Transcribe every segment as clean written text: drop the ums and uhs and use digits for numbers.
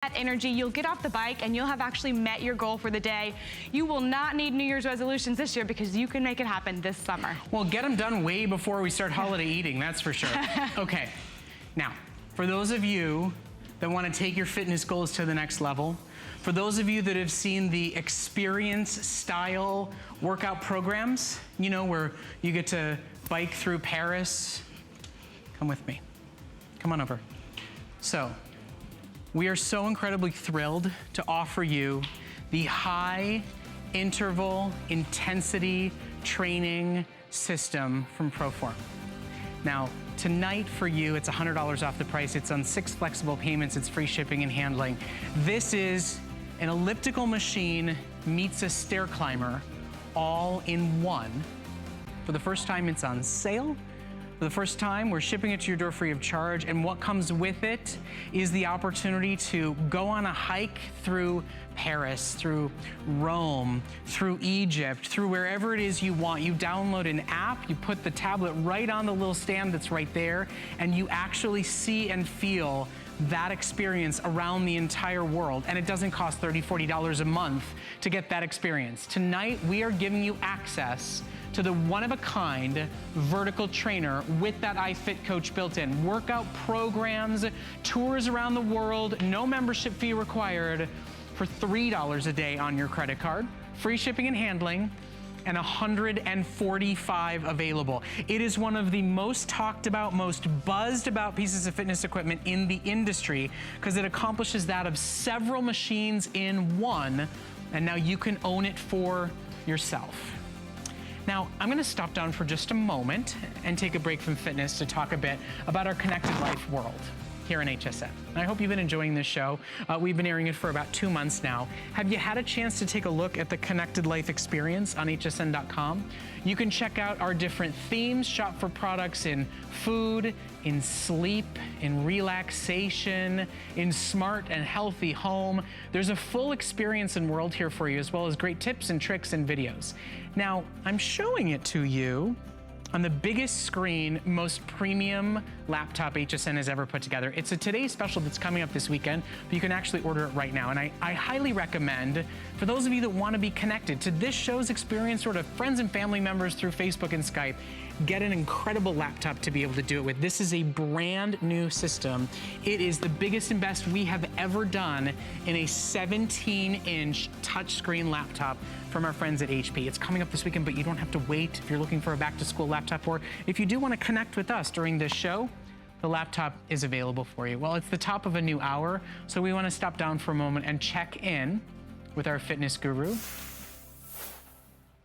that energy, you'll get off the bike and you'll have actually met your goal for the day. You will not need New Year's resolutions this year because you can make it happen this summer. Well, get them done way before we start holiday eating, that's for sure. Okay, now, for those of you that want to take your fitness goals to the next level, for those of you that have seen the experience style workout programs, you know, where you get to bike through Paris, come with me, come on over. So, we are so incredibly thrilled to offer you the high interval intensity training system from Proform. Now, tonight for you, it's $100 off the price. It's on 6 flexible payments. It's free shipping and handling. This is an elliptical machine meets a stair climber all in one. For the first time, it's on sale. For the first time, we're shipping it to your door free of charge, and what comes with it is the opportunity to go on a hike through Paris, through Rome, through Egypt, through wherever it is you want. You download an app, you put the tablet right on the little stand that's right there, and you actually see and feel that experience around the entire world. And it doesn't cost $30, $40 a month to get that experience. Tonight, we are giving you access to the one-of-a-kind vertical trainer with that iFit Coach built in. Workout programs, tours around the world, no membership fee required, for $3 a day on your credit card, free shipping and handling, and 145 available. It is one of the most talked about, most buzzed about pieces of fitness equipment in the industry because it accomplishes that of several machines in one, and now you can own it for yourself. Now, I'm gonna stop down for just a moment and take a break from fitness to talk a bit about our connected life world here in HSN. And I hope you've been enjoying this show. We've been airing it for about 2 months now. Have you had a chance to take a look at the Connected Life experience on hsn.com? You can check out our different themes, shop for products in food, in sleep, in relaxation, in smart and healthy home. There's a full experience and world here for you, as well as great tips and tricks and videos. Now, I'm showing it to you on the biggest screen, most premium laptop HSN has ever put together. It's a Today's Special that's coming up this weekend, but you can actually order it right now. And I highly recommend, for those of you that want to be connected to this show's experience, sort of friends and family members through Facebook and Skype, get an incredible laptop to be able to do it with. This is a brand new system. It is the biggest and best we have ever done in a 17-inch touchscreen laptop from our friends at HP. It's coming up this weekend, but you don't have to wait if you're looking for a back-to-school laptop, or if you do want to connect with us during this show, the laptop is available for you. Well, it's the top of a new hour, so we want to stop down for a moment and check in with our fitness guru.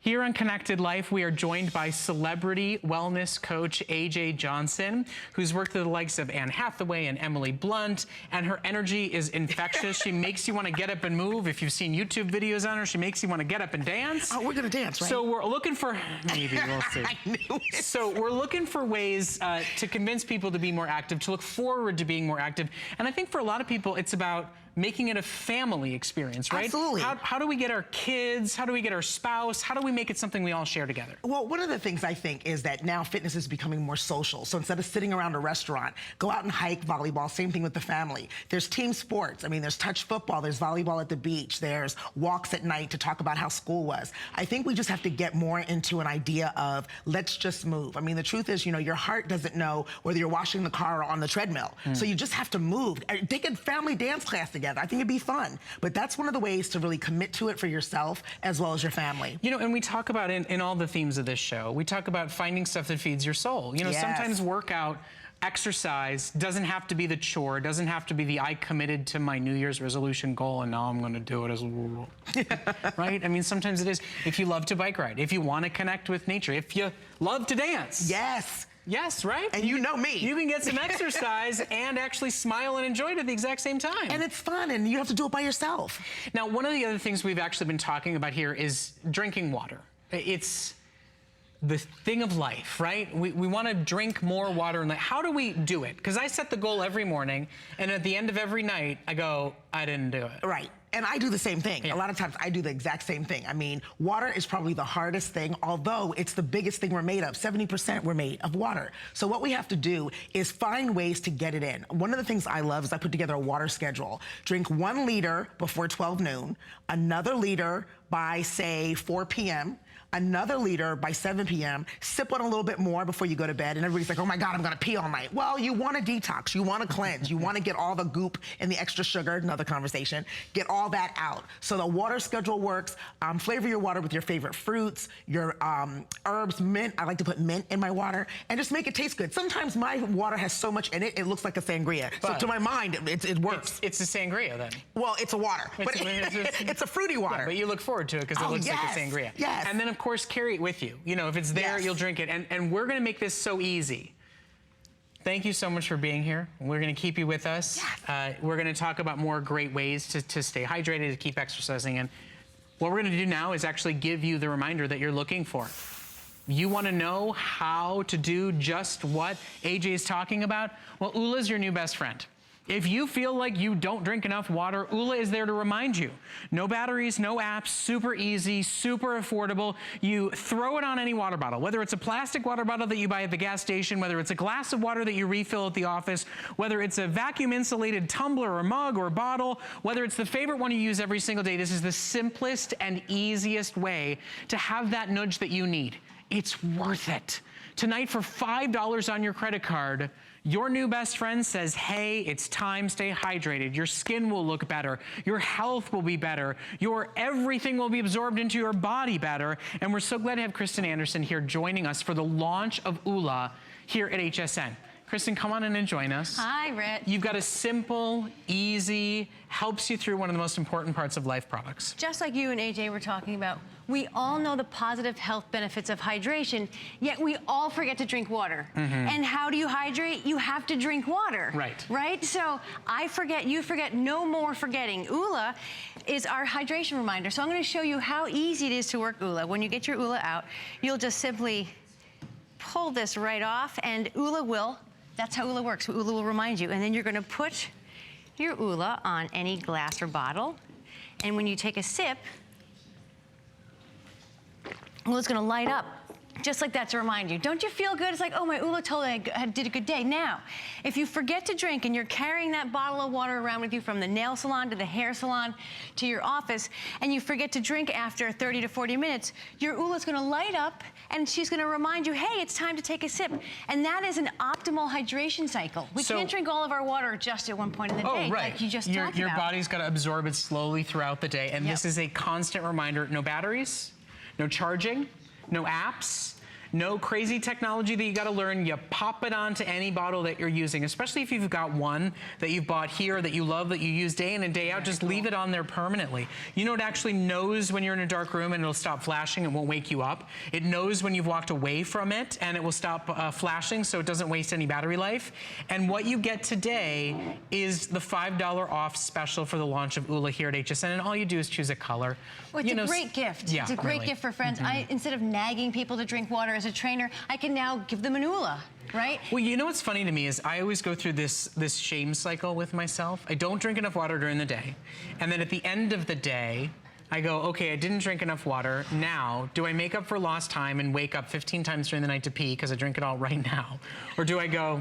Here on Connected Life, we are joined by celebrity wellness coach AJ Johnson, who's worked with the likes of Anne Hathaway and Emily Blunt, and her energy is infectious. She makes you want to get up and move. If you've seen YouTube videos on her, she makes you want to get up and dance. Oh, we're gonna dance, right? So we're looking for, maybe we'll see. I knew it. So we're looking for ways to convince people to be more active, to look forward to being more active. And I think for a lot of people, it's about making it a family experience, right? Absolutely. How do we get our kids? How do we get our spouse? How do we make it something we all share together? Well, one of the things I think is that now fitness is becoming more social. So instead of sitting around a restaurant, go out and hike volleyball, same thing with the family. There's team sports. I mean, there's touch football, there's volleyball at the beach, there's walks at night to talk about how school was. I think we just have to get more into an idea of let's just move. I mean, the truth is, you know, your heart doesn't know whether you're washing the car or on the treadmill. So you just have to move. Take a family dance class together. I think it'd be fun. But that's one of the ways to really commit to it for yourself as well as your family. You know, and we talk about in all the themes of this show, we talk about finding stuff that feeds your soul. You know, sometimes workout, exercise doesn't have to be the chore, doesn't have to be the I committed to my New Year's resolution goal and now I'm going to do it as right? I mean, sometimes it is. If you love to bike ride, if you want to connect with nature, if you love to dance. Yes. Yes, right? And you know me. You can get some exercise and actually smile and enjoy it at the exact same time. And it's fun, and you have to do it by yourself. Now, one of the other things we've actually been talking about here is drinking water. It's the thing of life, right? We want to drink more water. And how do we do it? Because I set the goal every morning, and at the end of every night, I go, I didn't do it. Right. And I do the same thing. Yeah. A lot of times I do the exact same thing. I mean, water is probably the hardest thing, although it's the biggest thing we're made of. 70% we're made of water. So what we have to do is find ways to get it in. One of the things I love is I put together a water schedule. Drink 1 liter before 12 noon, another liter by, say, 4 p.m., another liter by 7 p.m., sip on a little bit more before you go to bed, and everybody's like, oh my God, I'm gonna pee all night. Well, you wanna detox, you wanna cleanse, you wanna get all the goop and the extra sugar, another conversation, get all that out. So the water schedule works. Flavor your water with your favorite fruits, your herbs, mint. I like to put mint in my water, and just make it taste good. Sometimes my water has so much in it, it looks like a sangria. But so to my mind, it works. It's a sangria then. Well, it's a water, but it's a fruity water. Yeah, but you look forward to it because it looks like a sangria. Yes. And then, of course, carry it with you. You know, if it's there, you'll drink it. And we're going to make this so easy. Thank you so much for being here. We're going to keep you with us. Yes. We're going to talk about more great ways to stay hydrated, to keep exercising. And what we're going to do now is actually give you the reminder that you're looking for. You want to know how to do just what AJ is talking about? Well, Ula's your new best friend. If you feel like you don't drink enough water, Ula is there to remind you. No batteries, no apps, super easy, super affordable. You throw it on any water bottle, whether it's a plastic water bottle that you buy at the gas station, whether it's a glass of water that you refill at the office, whether it's a vacuum insulated tumbler or mug or bottle, whether it's the favorite one you use every single day. This is the simplest and easiest way to have that nudge that you need. It's worth it. Tonight, for $5 on your credit card, your new best friend says, hey, it's time, stay hydrated. Your skin will look better. Your health will be better. Your everything will be absorbed into your body better. And we're so glad to have Kristen Anderson here joining us for the launch of Ula here at HSN. Kristen, come on in and join us. Hi, Rich. You've got a simple, easy, helps you through one of the most important parts of life products. Just like you and AJ were talking about, we all know the positive health benefits of hydration, yet we all forget to drink water. And how do you hydrate? You have to drink water. Right. Right? So I forget, you forget, no more forgetting. Ula is our hydration reminder. So I'm going to show you how easy it is to work Ula. When you get your Ula out, you'll just simply pull this right off, and Ula will, that's how Ula works. So Ula will remind you. And then you're going to put your Ula on any glass or bottle. And when you take a sip, Ula's gonna light up, just like that, to remind you. Don't you feel good? It's like, oh, my Ula told me I did a good day. Now, if you forget to drink and you're carrying that bottle of water around with you from the nail salon to the hair salon to your office, and you forget to drink after 30 to 40 minutes, your Ula's gonna light up and she's gonna remind you, hey, it's time to take a sip. And that is an optimal hydration cycle. We can't drink all of our water just at one point in the day, like you just talked about. Your body's gotta absorb it slowly throughout the day, and this is a constant reminder. No batteries, no charging, no apps, no crazy technology that you gotta learn. You pop it onto any bottle that you're using, especially if you've got one that you've bought here that you love, that you use day in and day out. Just leave it on there permanently. You know, it actually knows when you're in a dark room and it'll stop flashing. It won't wake you up. It knows when you've walked away from it and it will stop flashing, so it doesn't waste any battery life. And what you get today is the $5 off special for the launch of Ula here at HSN, and all you do is choose a color. Well, it's a great gift. Yeah, it's a great gift for friends. Instead of nagging people to drink water as a trainer, I can now give them an Ula, right? Well, you know what's funny to me is I always go through this shame cycle with myself. I don't drink enough water during the day. And then at the end of the day, I go, okay, I didn't drink enough water. Now, do I make up for lost time and wake up 15 times during the night to pee because I drink it all right now? Or do I go,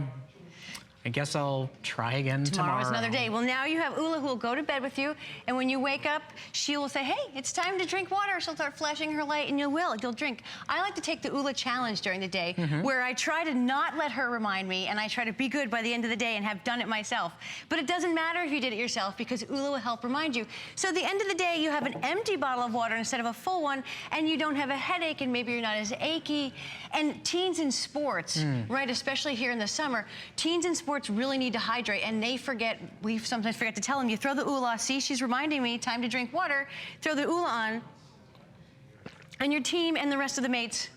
I guess I'll try again tomorrow. Tomorrow's another day. Well, now you have Ula who will go to bed with you, and when you wake up, she will say, hey, it's time to drink water. She'll start flashing her light, and you'll drink. I like to take the Ula challenge during the day, where I try to not let her remind me, and I try to be good by the end of the day and have done it myself. But it doesn't matter if you did it yourself, because Ula will help remind you. So at the end of the day, you have an empty bottle of water instead of a full one, and you don't have a headache, and maybe you're not as achy. And teens in sports, right, especially here in the summer, teens in sports really need to hydrate, and they forget, we sometimes forget to tell them, you throw the Ula, see, she's reminding me, time to drink water, throw the Ula on, and your team and the rest of the mates.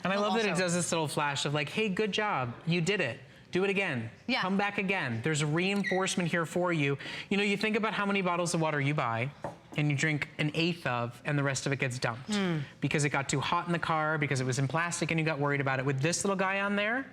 And I love that it does this little flash of like, hey, good job, you did it. Do it again. Yeah. Come back again. There's a reinforcement here for you. You know, you think about how many bottles of water you buy. and you drink an eighth of, and the rest of it gets dumped because it got too hot in the car, because it was in plastic and you got worried about it. With this little guy on there,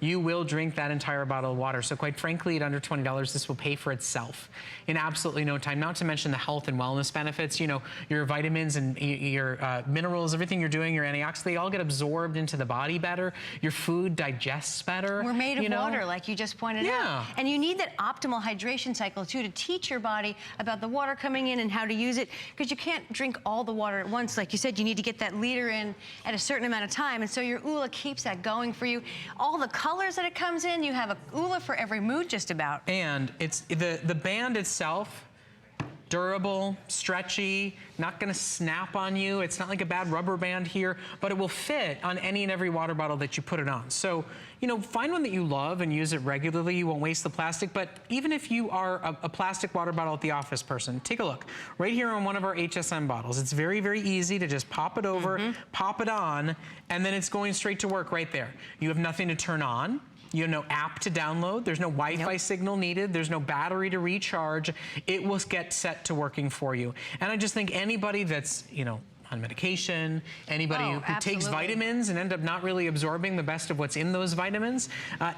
you will drink that entire bottle of water. So quite frankly, at under $20, this will pay for itself in absolutely no time. Not to mention the health and wellness benefits. You know, your vitamins and your minerals, everything you're doing, your antioxidants, they all get absorbed into the body better. Your food digests better. We're made of water, like you just pointed out. And you need that optimal hydration cycle, too, to teach your body about the water coming in and how to use it, because you can't drink all the water at once. Like you said, you need to get that liter in at a certain amount of time, and so your ULA keeps that going for you. All the colors that it comes in, you have a ULA for every mood, just about. And it's the band itself, durable, stretchy, not gonna snap on you. It's not like a bad rubber band here, but it will fit on any and every water bottle that you put it on. So, you know, find one that you love and use it regularly. You won't waste the plastic, but even if you are a plastic water bottle at the office person, take a look. Right here on one of our HSN bottles, it's very, very easy to just pop it over, pop it on, and then it's going straight to work right there. You have nothing to turn on. You have no app to download. There's no Wi-Fi signal needed. There's no battery to recharge. It will get set to working for you. And I just think anybody that's, you know, on medication, anybody who takes vitamins and end up not really absorbing the best of what's in those vitamins,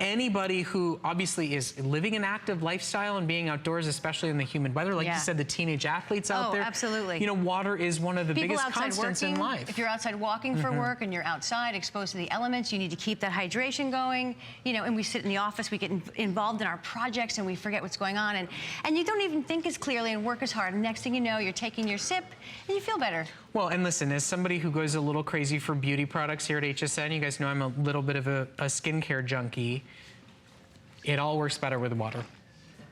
anybody who obviously is living an active lifestyle and being outdoors, especially in the humid weather, like you said, the teenage athletes out there. Absolutely. You know, water is one of the biggest constants working, in life. If you're outside walking for work and you're outside exposed to the elements, you need to keep that hydration going. You know, and we sit in the office, we get involved in our projects and we forget what's going on, and you don't even think as clearly and work as hard. And next thing you know, you're taking your sip and you feel better. Well, and listen, as somebody who goes a little crazy for beauty products here at HSN, you guys know I'm a little bit of a skincare junkie. It all works better with water.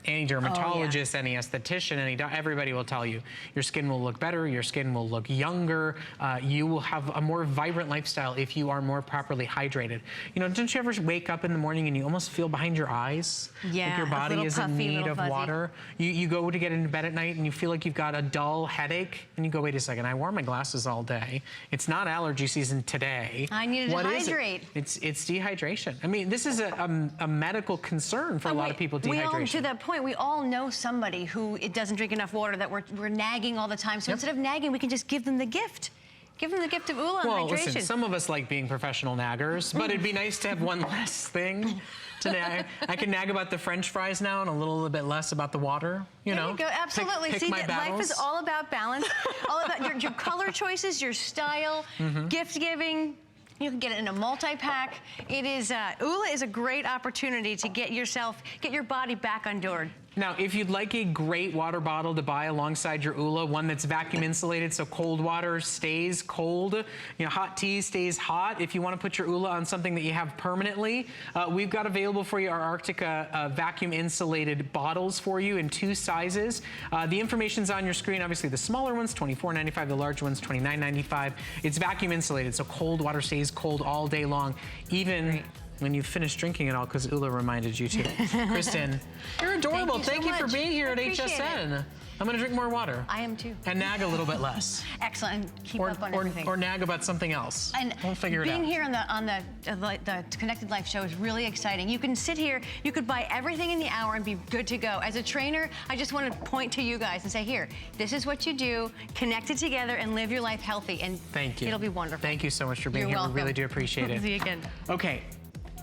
Any dermatologist, any esthetician, everybody will tell you your skin will look better, your skin will look younger, you will have a more vibrant lifestyle if you are more properly hydrated. You know, don't you ever wake up in the morning and you almost feel behind your eyes? Like your body is in need of water. You go to get into bed at night and you feel like you've got a dull headache and you go, wait a second, I wore my glasses all day. It's not allergy season today. I needed to hydrate. It's dehydration. I mean, this is a medical concern for a lot of people, dehydration. To that point, we all know somebody who doesn't drink enough water, that we're nagging all the time. So instead of nagging, we can just give them the gift. Give them the gift of ULA and hydration. Well, listen, some of us like being professional naggers, but it'd be nice to have one less thing to nag. I can nag about the French fries now and a little bit less about the water. You know, there you go. Absolutely. Pick See, my life is all about balance, all about your color choices, your style, gift giving. You can get it in a multi-pack. It is, ULA is a great opportunity to get your body back on board. Now, if you'd like a great water bottle to buy alongside your ULA, one that's vacuum insulated so cold water stays cold, you know, hot tea stays hot. If you want to put your ULA on something that you have permanently, we've got available for you our Arctica vacuum insulated bottles for you in 2 sizes. The information's on your screen. Obviously, the smaller one's $24.95, the large one's $29.95. It's vacuum insulated, so cold water stays cold all day long, even when you finish drinking it all, because ULA reminded you to. Kristen, you're adorable. Thank you for being here at HSN. I'm going to drink more water. I am too. And nag a little bit less. Excellent. And keep up on everything. Or nag about something else. And we'll figure it out. Being here on the Connected Life show is really exciting. You can sit here, you could buy everything in the hour and be good to go. As a trainer, I just want to point to you guys and say, here, this is what you do, connect it together and live your life healthy. And thank you. It'll be wonderful. Thank you so much for being here. Welcome. We really do appreciate it. See you again. Okay.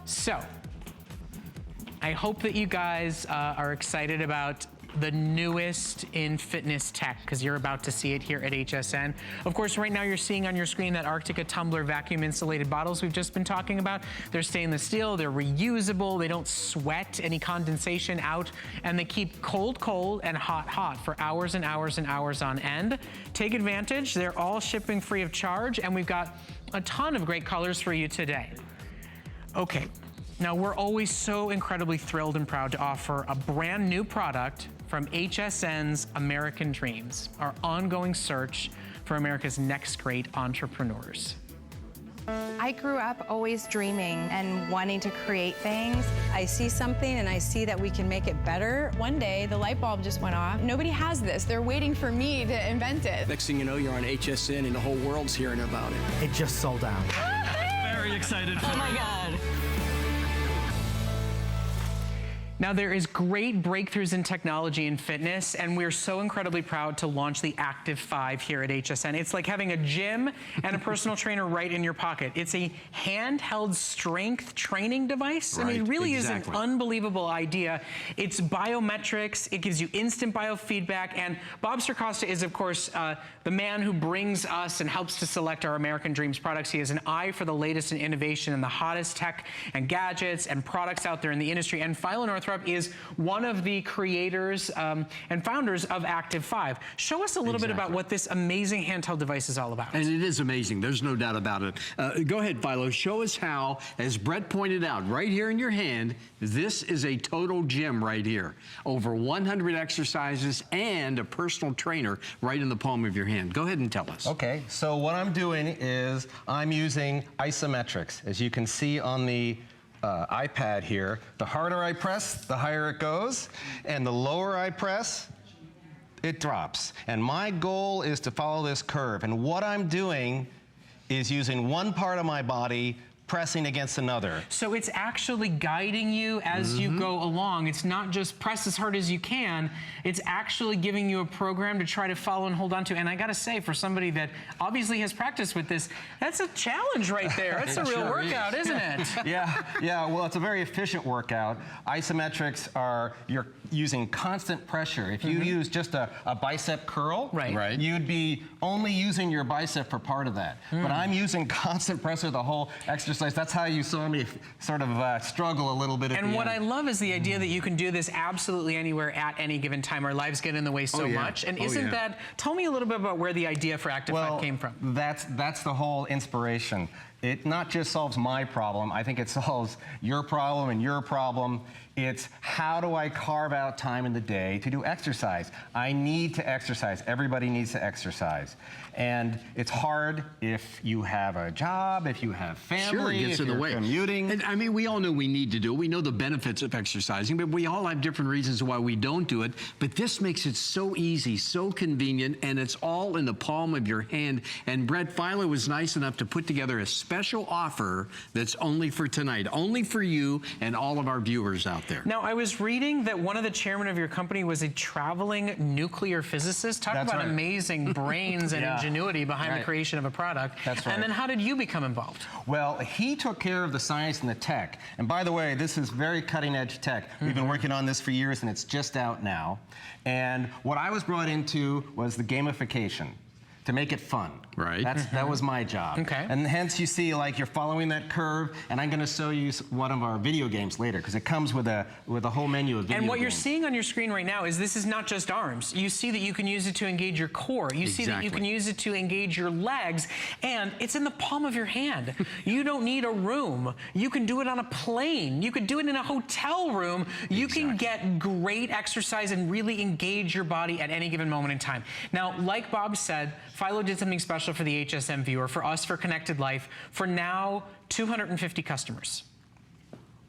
So, I hope that you guys are excited about the newest in fitness tech, because you're about to see it here at HSN. Of course, right now you're seeing on your screen that Arctica tumbler vacuum insulated bottles we've just been talking about. They're stainless steel, they're reusable, they don't sweat any condensation out, and they keep cold, cold, and hot, hot for hours and hours and hours on end. Take advantage, they're all shipping free of charge, and we've got a ton of great colors for you today. Okay, now we're always so incredibly thrilled and proud to offer a brand new product from HSN's American Dreams, our ongoing search for America's next great entrepreneurs. I grew up always dreaming and wanting to create things. I see something and I see that we can make it better. One day, the light bulb just went off. Nobody has this. They're waiting for me to invent it. Next thing you know, you're on HSN and the whole world's hearing about it. It just sold out. Very excited for Oh my God. Now, there is great breakthroughs in technology and fitness, and we're so incredibly proud to launch the Active 5 here at HSN. It's like having a gym and a personal trainer right in your pocket. It's a handheld strength training device. Right, I mean, it really exactly. is an unbelievable idea. It's biometrics, it gives you instant biofeedback, and Bob Sercosta is, of course, the man who brings us and helps to select our American Dreams products. He has an eye for the latest in innovation and the hottest tech and gadgets and products out there in the industry, and Philo Northrop is one of the creators and founders of Active 5. Show us a little bit about what this amazing handheld device is all about. And it is amazing. There's no doubt about it. Go ahead, Philo. Show us how, as Brett pointed out, right here in your hand, this is a total gym right here. Over 100 exercises and a personal trainer right in the palm of your hand. Go ahead and tell us. Okay, so what I'm doing is I'm using isometrics. As you can see on the iPad here, the harder I press, the higher it goes, and the lower I press, it drops. And my goal is to follow this curve. And what I'm doing is using one part of my body pressing against another. So it's actually guiding you as you go along. It's not just press as hard as you can. It's actually giving you a program to try to follow and hold on to. And I gotta say, for somebody that obviously has practiced with this, that's a challenge right there. It's a real workout, isn't it? Yeah, well, it's a very efficient workout. Isometrics are, you're using constant pressure. If you use just a bicep curl, Right. you'd be only using your bicep for part of that. But I'm using constant pressure the whole exercise. That's how you saw me sort of struggle a little bit at the And what end. I love is the idea that you can do this absolutely anywhere at any given time. Our lives get in the way so much. And isn't that, tell me a little bit about where the idea for Active 5 came from. That's the whole inspiration. It not just solves my problem, I think it solves your problem and your problem. It's how do I carve out time in the day to do exercise? I need to exercise. Everybody needs to exercise. And it's hard if you have a job, if you have family, Sure, it gets if in the you're way. commuting. And I mean, we all know we need to do it. We know the benefits of exercising, but we all have different reasons why we don't do it. But this makes it so easy, so convenient, and it's all in the palm of your hand. And Brett, Philo was nice enough to put together a special offer that's only for tonight, only for you and all of our viewers out there. Now, I was reading that one of the chairmen of your company was a traveling nuclear physicist. Talk about amazing brains and ingenuity behind the creation of a product. That's right. And then how did you become involved? Well, he took care of the science and the tech. And by the way, this is very cutting edge tech. We've been working on this for years and it's just out now. And what I was brought into was the gamification, to make it fun. Right. That was my job. Okay. And hence you see like you're following that curve, and I'm going to show you one of our video games later because it comes with a whole menu of video games. And what you're seeing on your screen right now is this is not just arms. You see that you can use it to engage your core. You see that you can use it to engage your legs, and it's in the palm of your hand. You don't need a room. You can do it on a plane. You can do it in a hotel room. You can get great exercise and really engage your body at any given moment in time. Now, like Bob said, Philo did something special for the HSN viewer, for us, for Connected Life, for now 250 customers.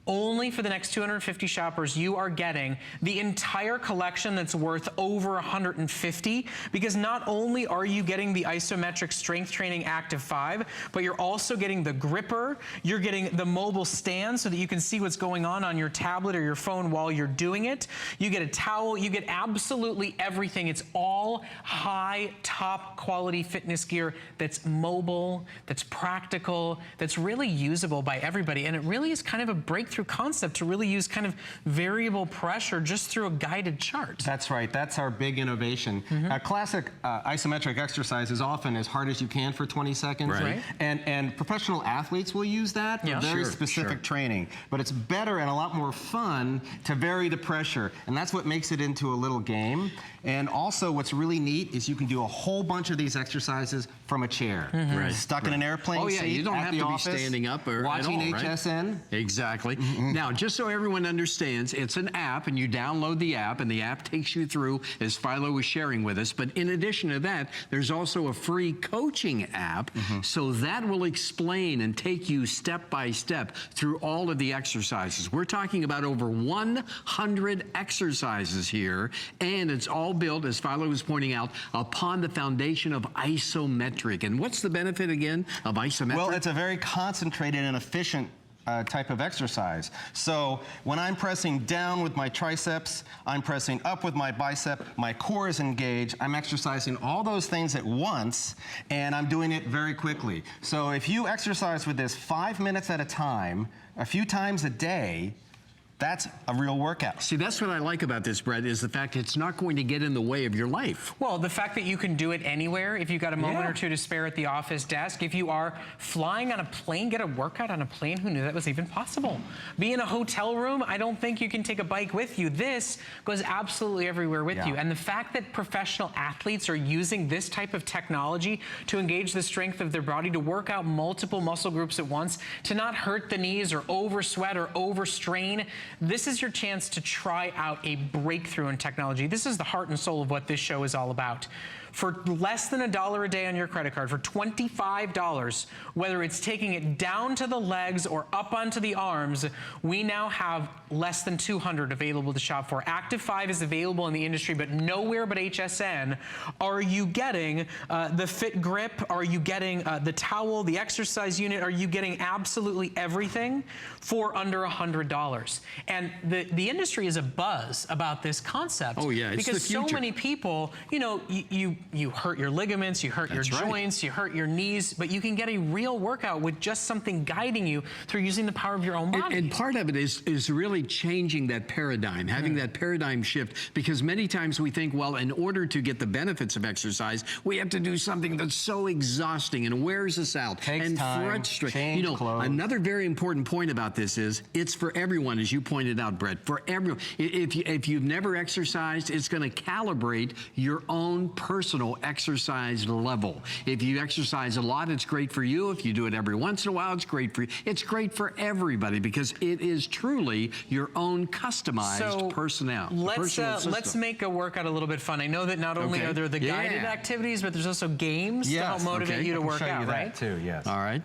Only for the next 250 shoppers, you are getting the entire collection that's worth over 150, because not only are you getting the isometric strength training Active 5, but you're also getting the gripper, you're getting the mobile stand so that you can see what's going on your tablet or your phone while you're doing it. You get a towel, you get absolutely everything. It's all high, top quality fitness gear that's mobile, that's practical, that's really usable by everybody. And it really is kind of a breakthrough concept to really use kind of variable pressure just through a guided chart. That's right. That's our big innovation. A classic isometric exercise is often as hard as you can for 20 seconds. Right. And professional athletes will use that for very specific training. But it's better and a lot more fun to vary the pressure. And that's what makes it into a little game. And also what's really neat is you can do a whole bunch of these exercises from a chair. Stuck in an airplane seat you don't at have the to office, be standing up or watching at all, HSN. Right? Exactly. Now, just so everyone understands, it's an app, and you download the app, and the app takes you through, as Philo was sharing with us. But in addition to that, there's also a free coaching app, so that will explain and take you step by step through all of the exercises. We're talking about over 100 exercises here, and it's all built, as Philo was pointing out, upon the foundation of isometric. And what's the benefit again of isometric? Well, it's a very concentrated and efficient type of exercise. So when I'm pressing down with my triceps, I'm pressing up with my bicep, my core is engaged, I'm exercising all those things at once, and I'm doing it very quickly. So if you exercise with this 5 minutes at a time, a few times a day, that's a real workout. See, that's what I like about this, Brett, is the fact it's not going to get in the way of your life. Well, the fact that you can do it anywhere, if you've got a moment or two to spare at the office desk, if you are flying on a plane, get a workout on a plane, who knew that was even possible? Be in a hotel room, I don't think you can take a bike with you. This goes absolutely everywhere with you. And the fact that professional athletes are using this type of technology to engage the strength of their body, to work out multiple muscle groups at once, to not hurt the knees or over sweat or overstrain, this is your chance to try out a breakthrough in technology. This is the heart and soul of what this show is all about. For less than $1 a day on your credit card, for $25, whether it's taking it down to the legs or up onto the arms, we now have less than 200 available to shop for. Active 5 is available in the industry, but nowhere but HSN are you getting the Fit Grip, are you getting the towel, the exercise unit, are you getting absolutely everything for under $100. And the industry is abuzz about this concept. Oh yeah, it's because the future. So many people, you know, you hurt your ligaments, you hurt your joints, you hurt your knees, but you can get a real workout with just something guiding you through using the power of your own body. And part of it is really changing that paradigm, having that paradigm shift, because many times we think, well, in order to get the benefits of exercise, we have to do something that's so exhausting and wears us out. Takes time, change clothes. Another very important point about this is it's for everyone, as you pointed out, Brett, for everyone. If you've never exercised, it's going to calibrate your own personal exercise level. If you exercise a lot, it's great for you. If you do it every once in a while, it's great for you. It's great for everybody because it is truly your own customized personnel. Let's make a workout a little bit fun. I know that not only are there the guided activities, but there's also games to help motivate you to work out, right? Too, yes. All right.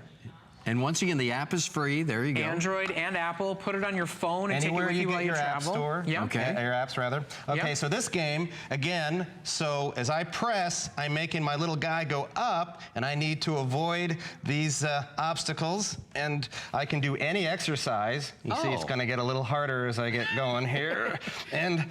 And once again, the app is free. There you go. Android and Apple. Put it on your phone and Anywhere take it with you while you your travel. App store. Yeah. Okay. Your apps, rather. Okay, so this game, again, so as I press, I'm making my little guy go up, and I need to avoid these obstacles, and I can do any exercise. You see it's going to get a little harder as I get going here. And,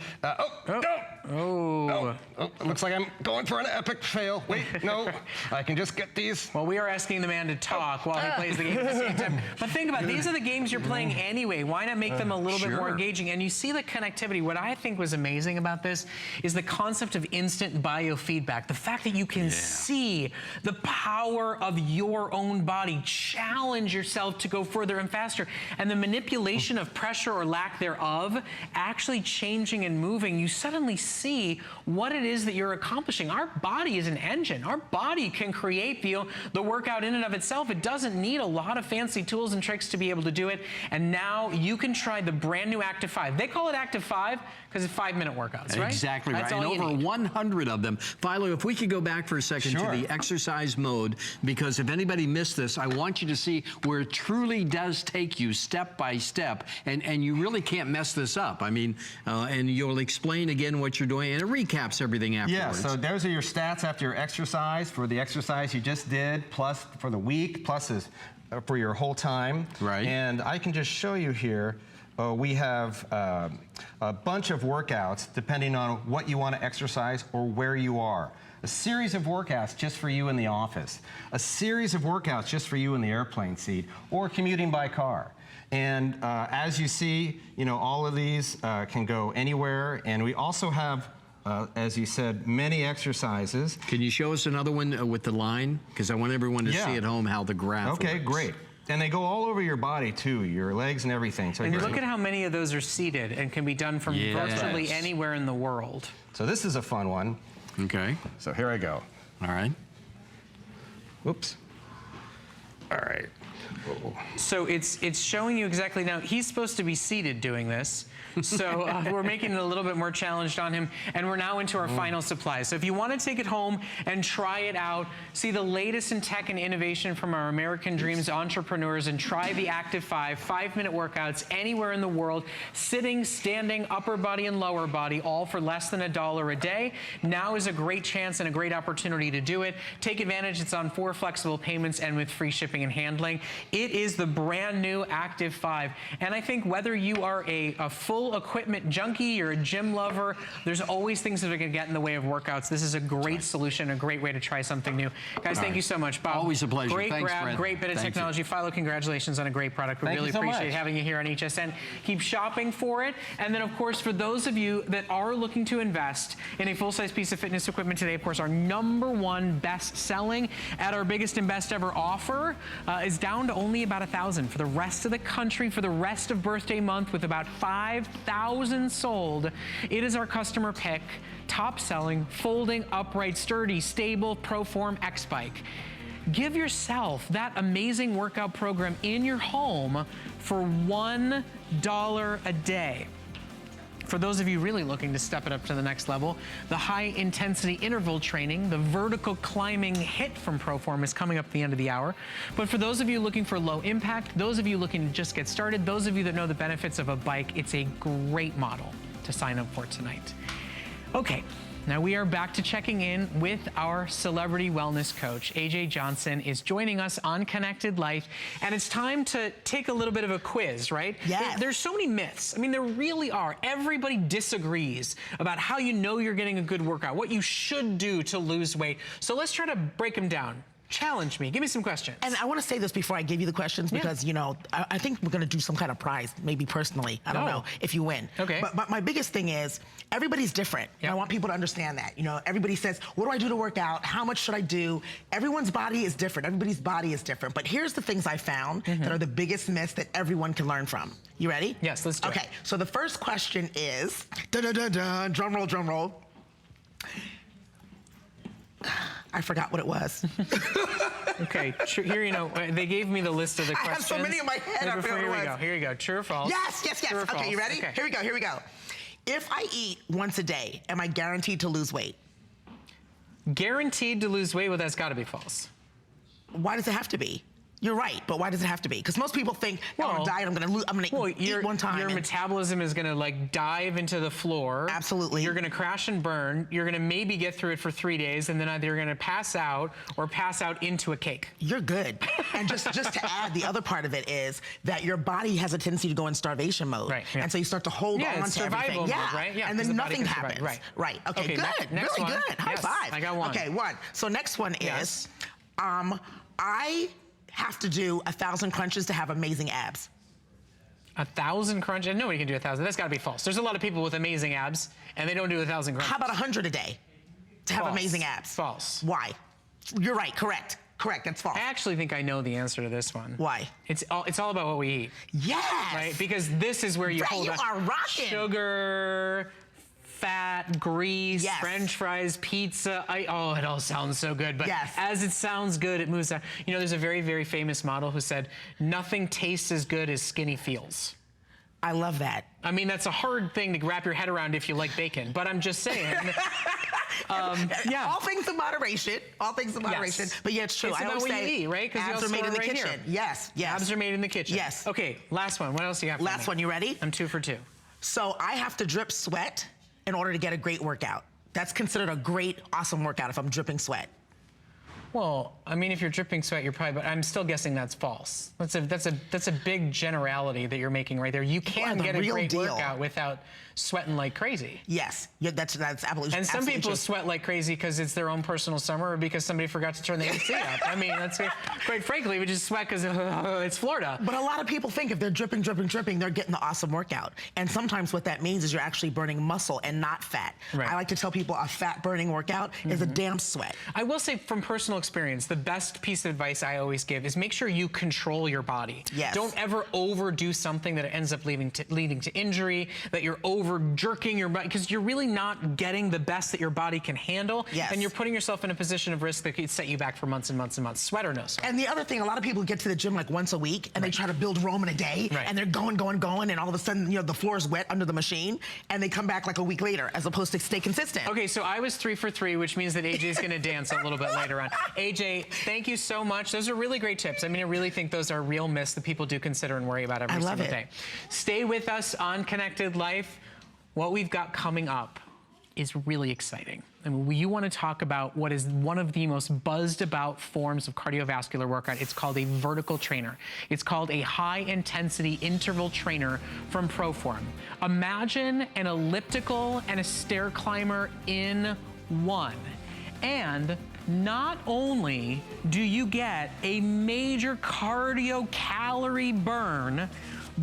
looks like I'm going for an epic fail. Wait, no, I can just get these. Well, we are asking the man to talk while he plays the game at the same time. But think about it, these are the games you're playing anyway. Why not make them a little bit more engaging? And you see the connectivity. What I think was amazing about this is the concept of instant biofeedback. The fact that you can see the power of your own body, challenge yourself to go further and faster. And the manipulation of pressure or lack thereof actually changing and moving. You suddenly see what it is that you're accomplishing. Our body is an engine. Our body can create the workout in and of itself. It doesn't need a lot of fancy tools and tricks to be able to do it. And now you can try the brand new Active 5. They call it Active 5 because it's 5-minute workouts, right? Exactly That's right. all And over 100 of them. Philo, if we could go back for a second to the exercise mode, because if anybody missed this, I want you to see where it truly does take you step by step, and you really can't mess this up. I mean, and you'll explain again what you're doing, and it recaps everything afterwards. Yeah, so those are your stats after your exercise for the exercise you just did, plus for the week, plus is for your whole time. Right. And I can just show you here, we have a bunch of workouts depending on what you want to exercise or where you are. A series of workouts just for you in the office. A series of workouts just for you in the airplane seat or commuting by car. And as you see, you know, all of these can go anywhere. And we also have, as you said, many exercises. Can you show us another one with the line? Because I want everyone to see at home how the graph Okay, works. great. And they go all over your body, too, your legs and everything. So and look at how many of those are seated and can be done from virtually anywhere in the world. So this is a fun one. Okay. So here I go. All right. Whoops. All right. Whoa. So it's showing you exactly now. He's supposed to be seated doing this. So we're making it a little bit more challenged on him. And we're now into our final supply. So if you want to take it home and try it out, see the latest in tech and innovation from our American Dreams entrepreneurs, and try the Active 5 5-minute workouts anywhere in the world, sitting, standing, upper body and lower body, all for less than $1 a day. Now is a great chance and a great opportunity to do it. Take advantage. It's on 4 flexible payments and with free shipping and handling. It is the brand new Active 5. And I think whether you are a full equipment junkie, you're a gym lover, there's always things that are going to get in the way of workouts. This is a great solution, a great way to try something new. Guys, thank you so much. Bob, always a pleasure. Great Thanks, grab, Fred. great bit of Thank technology. you. Philo, congratulations on a great product. We really appreciate having you here on HSN. Keep shopping for it. And then, of course, for those of you that are looking to invest in a full-size piece of fitness equipment today, of course, our #1 best-selling at our biggest and best ever offer is down to only about 1,000 for the rest of the country, for the rest of birthday month, with about 5,000 sold. It is our customer pick, top-selling, folding, upright, sturdy, stable, ProForm X-Bike. Give yourself that amazing workout program in your home for $1 a day. For those of you really looking to step it up to the next level, the high intensity interval training, the vertical climbing hit from ProForm is coming up at the end of the hour. But for those of you looking for low impact, those of you looking to just get started, those of you that know the benefits of a bike, it's a great model to sign up for tonight. Okay. Now we are back to checking in with our celebrity wellness coach. AJ Johnson is joining us on Connected Life, and it's time to take a little bit of a quiz, right? Yes. There's so many myths. I mean, there really are. Everybody disagrees about how you know you're getting a good workout, what you should do to lose weight. So let's try to break them down. Challenge me. Give me some questions. And I want to say this before I give you the questions because, you know, I think we're going to do some kind of prize, maybe personally. I don't know if you win. Okay. But my biggest thing is everybody's different. Yep. I want people to understand that. You know, everybody says, what do I do to work out? How much should I do? Everyone's body is different. Everybody's body is different. But here's the things I found that are the biggest myths that everyone can learn from. You ready? Yes, let's do it. Okay, so the first question is, drum roll, drum roll. I forgot what it was. Okay, here, you know, they gave me the list of the questions. I have so many in my head. I forgot what it was. Here we go. True or false? Yes. True or Okay, false? you ready? Okay. Here we go. If I eat once a day, am I guaranteed to lose weight? Guaranteed to lose weight? Well, that's got to be false. Why does it have to be? You're right, but why does it have to be? Because most people think, I'm on a diet, I'm gonna eat one time. Your metabolism is gonna like dive into the floor. Absolutely. You're gonna crash and burn. You're gonna maybe get through it for 3 days, and then either you're gonna pass out or pass out into a cake. You're good. And just to add, the other part of it is that your body has a tendency to go in starvation mode. Right. Yeah. And so you start to hold on to survival everything. Mode, right? Yeah. And then nothing happens. Right. Okay, good. Next really one. good. High Yes, five. I got one. Okay, one. So next one is, I have to do 1,000 crunches to have amazing abs. 1,000 crunches? Nobody can do 1,000. That's got to be false. There's a lot of people with amazing abs, and they don't do 1,000 crunches. How about 100 a day to have amazing abs? False. Why? You're right. Correct. That's false. I actually think I know the answer to this one. Why? It's all about what we eat. Yes. Right? Because this is where you hold on. You are rocking. Sugar, fat, grease, French fries, pizza. Oh, it all sounds so good. But as it sounds good, it moves on. You know, there's a very, very famous model who said, nothing tastes as good as skinny feels. I love that. I mean, that's a hard thing to wrap your head around if you like bacon, but I'm just saying. All things in moderation. Yes. But yeah, it's true. It's I about always what say, you eat, right? Abs are made in the kitchen. Here. Yes. Abs are made in the kitchen. Yes. Okay, last one. What else do you have for me? Last one. You ready? I'm 2 for 2. So I have to drip sweat in order to get a great workout. That's considered a great, awesome workout if I'm dripping sweat. Well, I mean, if you're dripping sweat, you're probably, but I'm still guessing that's false. That's a big generality that you're making right there. You can get a great workout without sweating like crazy. Yes, that's absolutely. And some people sweat like crazy because it's their own personal summer or because somebody forgot to turn the AC up. I mean, that's quite frankly, we just sweat because it's Florida. But a lot of people think if they're dripping, they're getting the awesome workout. And sometimes what that means is you're actually burning muscle and not fat. Right. I like to tell people a fat burning workout is a damp sweat. I will say from personal experience, the best piece of advice I always give is make sure you control your body. Yes. Don't ever overdo something that ends up leading to injury, that you're over jerking your body, because you're really not getting the best that your body can handle. Yes. And you're putting yourself in a position of risk that could set you back for months and months and months. Sweat or no sweat. And the other thing, a lot of people get to the gym like once a week and they try to build Rome in a day and they're going, and all of a sudden, you know, the floor is wet under the machine and they come back like a week later as opposed to stay consistent. Okay, so I was 3 for 3, which means that AJ's gonna dance a little bit later on. AJ, thank you so much. Those are really great tips. I mean, I really think those are real myths that people do consider and worry about every single day. Stay with us on Connected Life. What we've got coming up is really exciting. I mean, you want to talk about what is one of the most buzzed about forms of cardiovascular workout. It's called a vertical trainer. It's called a high intensity interval trainer from Proform. Imagine an elliptical and a stair climber in one. And not only do you get a major cardio calorie burn,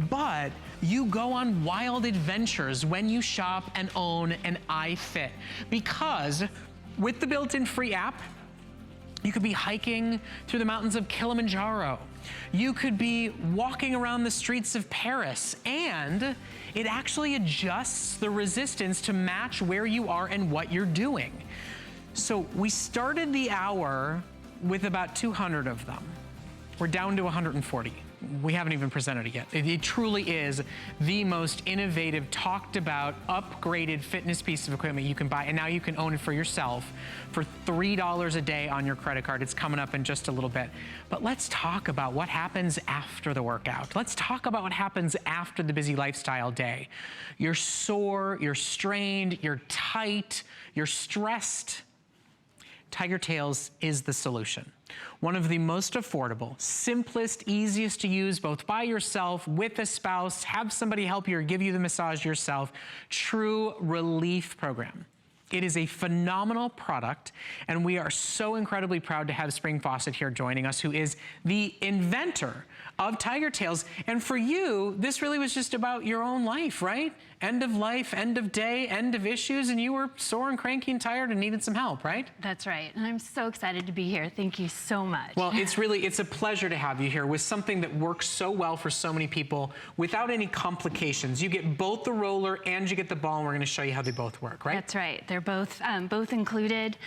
but you go on wild adventures when you shop and own an iFit. Because with the built-in free app, you could be hiking through the mountains of Kilimanjaro. You could be walking around the streets of Paris, and it actually adjusts the resistance to match where you are and what you're doing. So we started the hour with about 200 of them. We're down to 140. We haven't even presented it yet. It truly is the most innovative, talked about, upgraded fitness piece of equipment you can buy, and now you can own it for yourself for $3 a day on your credit card. It's coming up in just a little bit. But let's talk about what happens after the workout. Let's talk about what happens after the busy lifestyle day. You're sore, you're strained, you're tight, you're stressed. Tiger Tails is the solution. One of the most affordable, simplest, easiest to use, both by yourself, with a spouse, have somebody help you or give you the massage yourself, true relief program. It is a phenomenal product, and we are so incredibly proud to have Spring Fawcett here joining us, who is the inventor of Tiger Tails. And for you, this really was just about your own life, right? End of life, end of day, end of issues, and you were sore and cranky and tired and needed some help, right? That's right, and I'm so excited to be here. Thank you so much. Well, it's a pleasure to have you here with something that works so well for so many people without any complications. You get both the roller and you get the ball, and we're gonna show you how they both work, right? That's right, they're both included.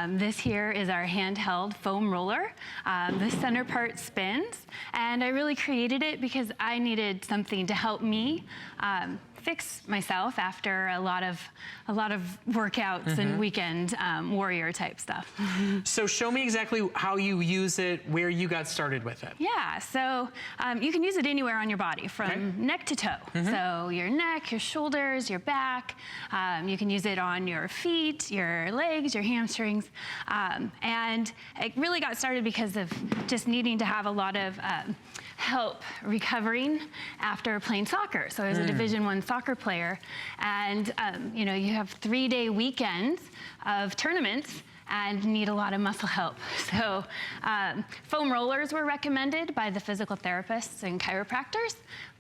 This here is our handheld foam roller. The center part spins, and I really created it because I needed something to help me fix myself after a lot of workouts and weekend warrior type stuff. So show me exactly how you use it, where you got started with it. Yeah, so you can use it anywhere on your body, from neck to toe. So your neck, your shoulders, your back. You can use it on your feet, your legs, your hamstrings. And it really got started because of just needing to have a lot of help recovering after playing soccer. So I was a Division I soccer player, and you know, you have 3-day weekends of tournaments and need a lot of muscle help. So foam rollers were recommended by the physical therapists and chiropractors,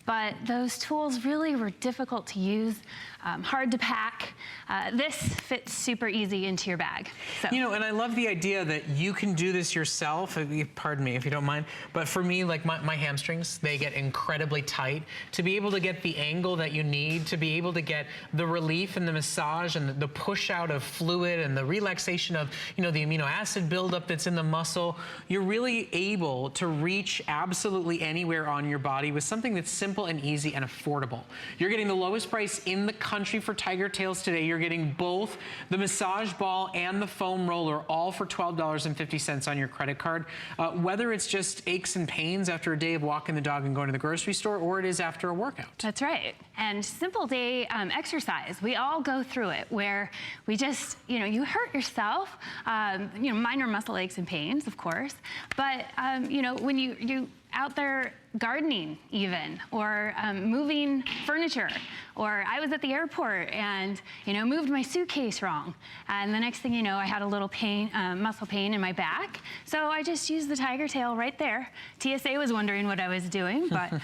but those tools really were difficult to use, hard to pack. This fits super easy into your bag. So. You know, and I love the idea that you can do this yourself, pardon me if you don't mind, but for me, like my hamstrings, they get incredibly tight. To be able to get the angle that you need, to be able to get the relief and the massage and the push out of fluid and the relaxation of, you know, the amino acid buildup that's in the muscle, you're really able to reach absolutely anywhere on your body with something that's simple and easy and affordable. You're getting the lowest price in the country for Tiger Tails today. You're getting both the massage ball and the foam roller, all for $12.50 on your credit card. Whether it's just aches and pains after a day of walking the dog and going to the grocery store, or it is after a workout. That's right. And simple day exercise, we all go through it, where we just, you know, you hurt yourself, you know, minor muscle aches and pains, of course, but, you know, when you out there gardening even, or moving furniture, or I was at the airport and, you know, moved my suitcase wrong, and the next thing you know, I had a little pain, muscle pain in my back, so I just used the Tiger Tail right there. TSA was wondering what I was doing, but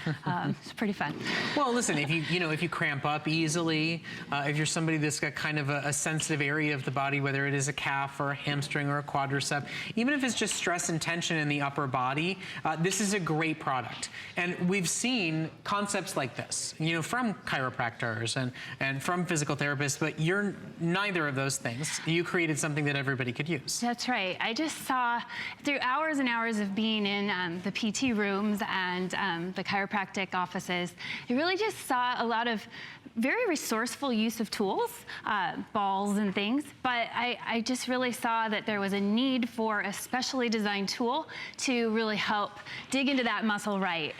it's pretty fun. Well, listen, if you cramp up easily, if you're somebody that's got kind of a sensitive area of the body, whether it is a calf or a hamstring or a quadricep, even if it's just stress and tension in the upper body, this is a great product. And we've seen concepts like this, you know, from chiropractors and from physical therapists, but you're neither of those things. You created something that everybody could use. That's right. I just saw, through hours and hours of being in the PT rooms and the chiropractic offices, I really just saw a lot of very resourceful use of tools, balls and things, but I just really saw that there was a need for a specially designed tool to really help dig into that muscle right.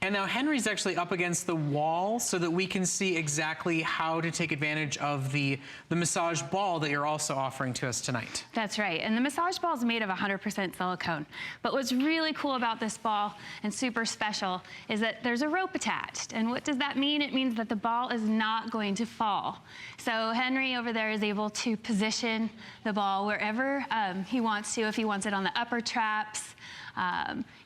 And now Henry's actually up against the wall so that we can see exactly how to take advantage of the massage ball that you're also offering to us tonight. That's right, and the massage ball is made of 100% silicone. But what's really cool about this ball and super special is that there's a rope attached. And what does that mean? It means that the ball is not going to fall. So Henry over there is able to position the ball wherever he wants to, if he wants it on the upper traps,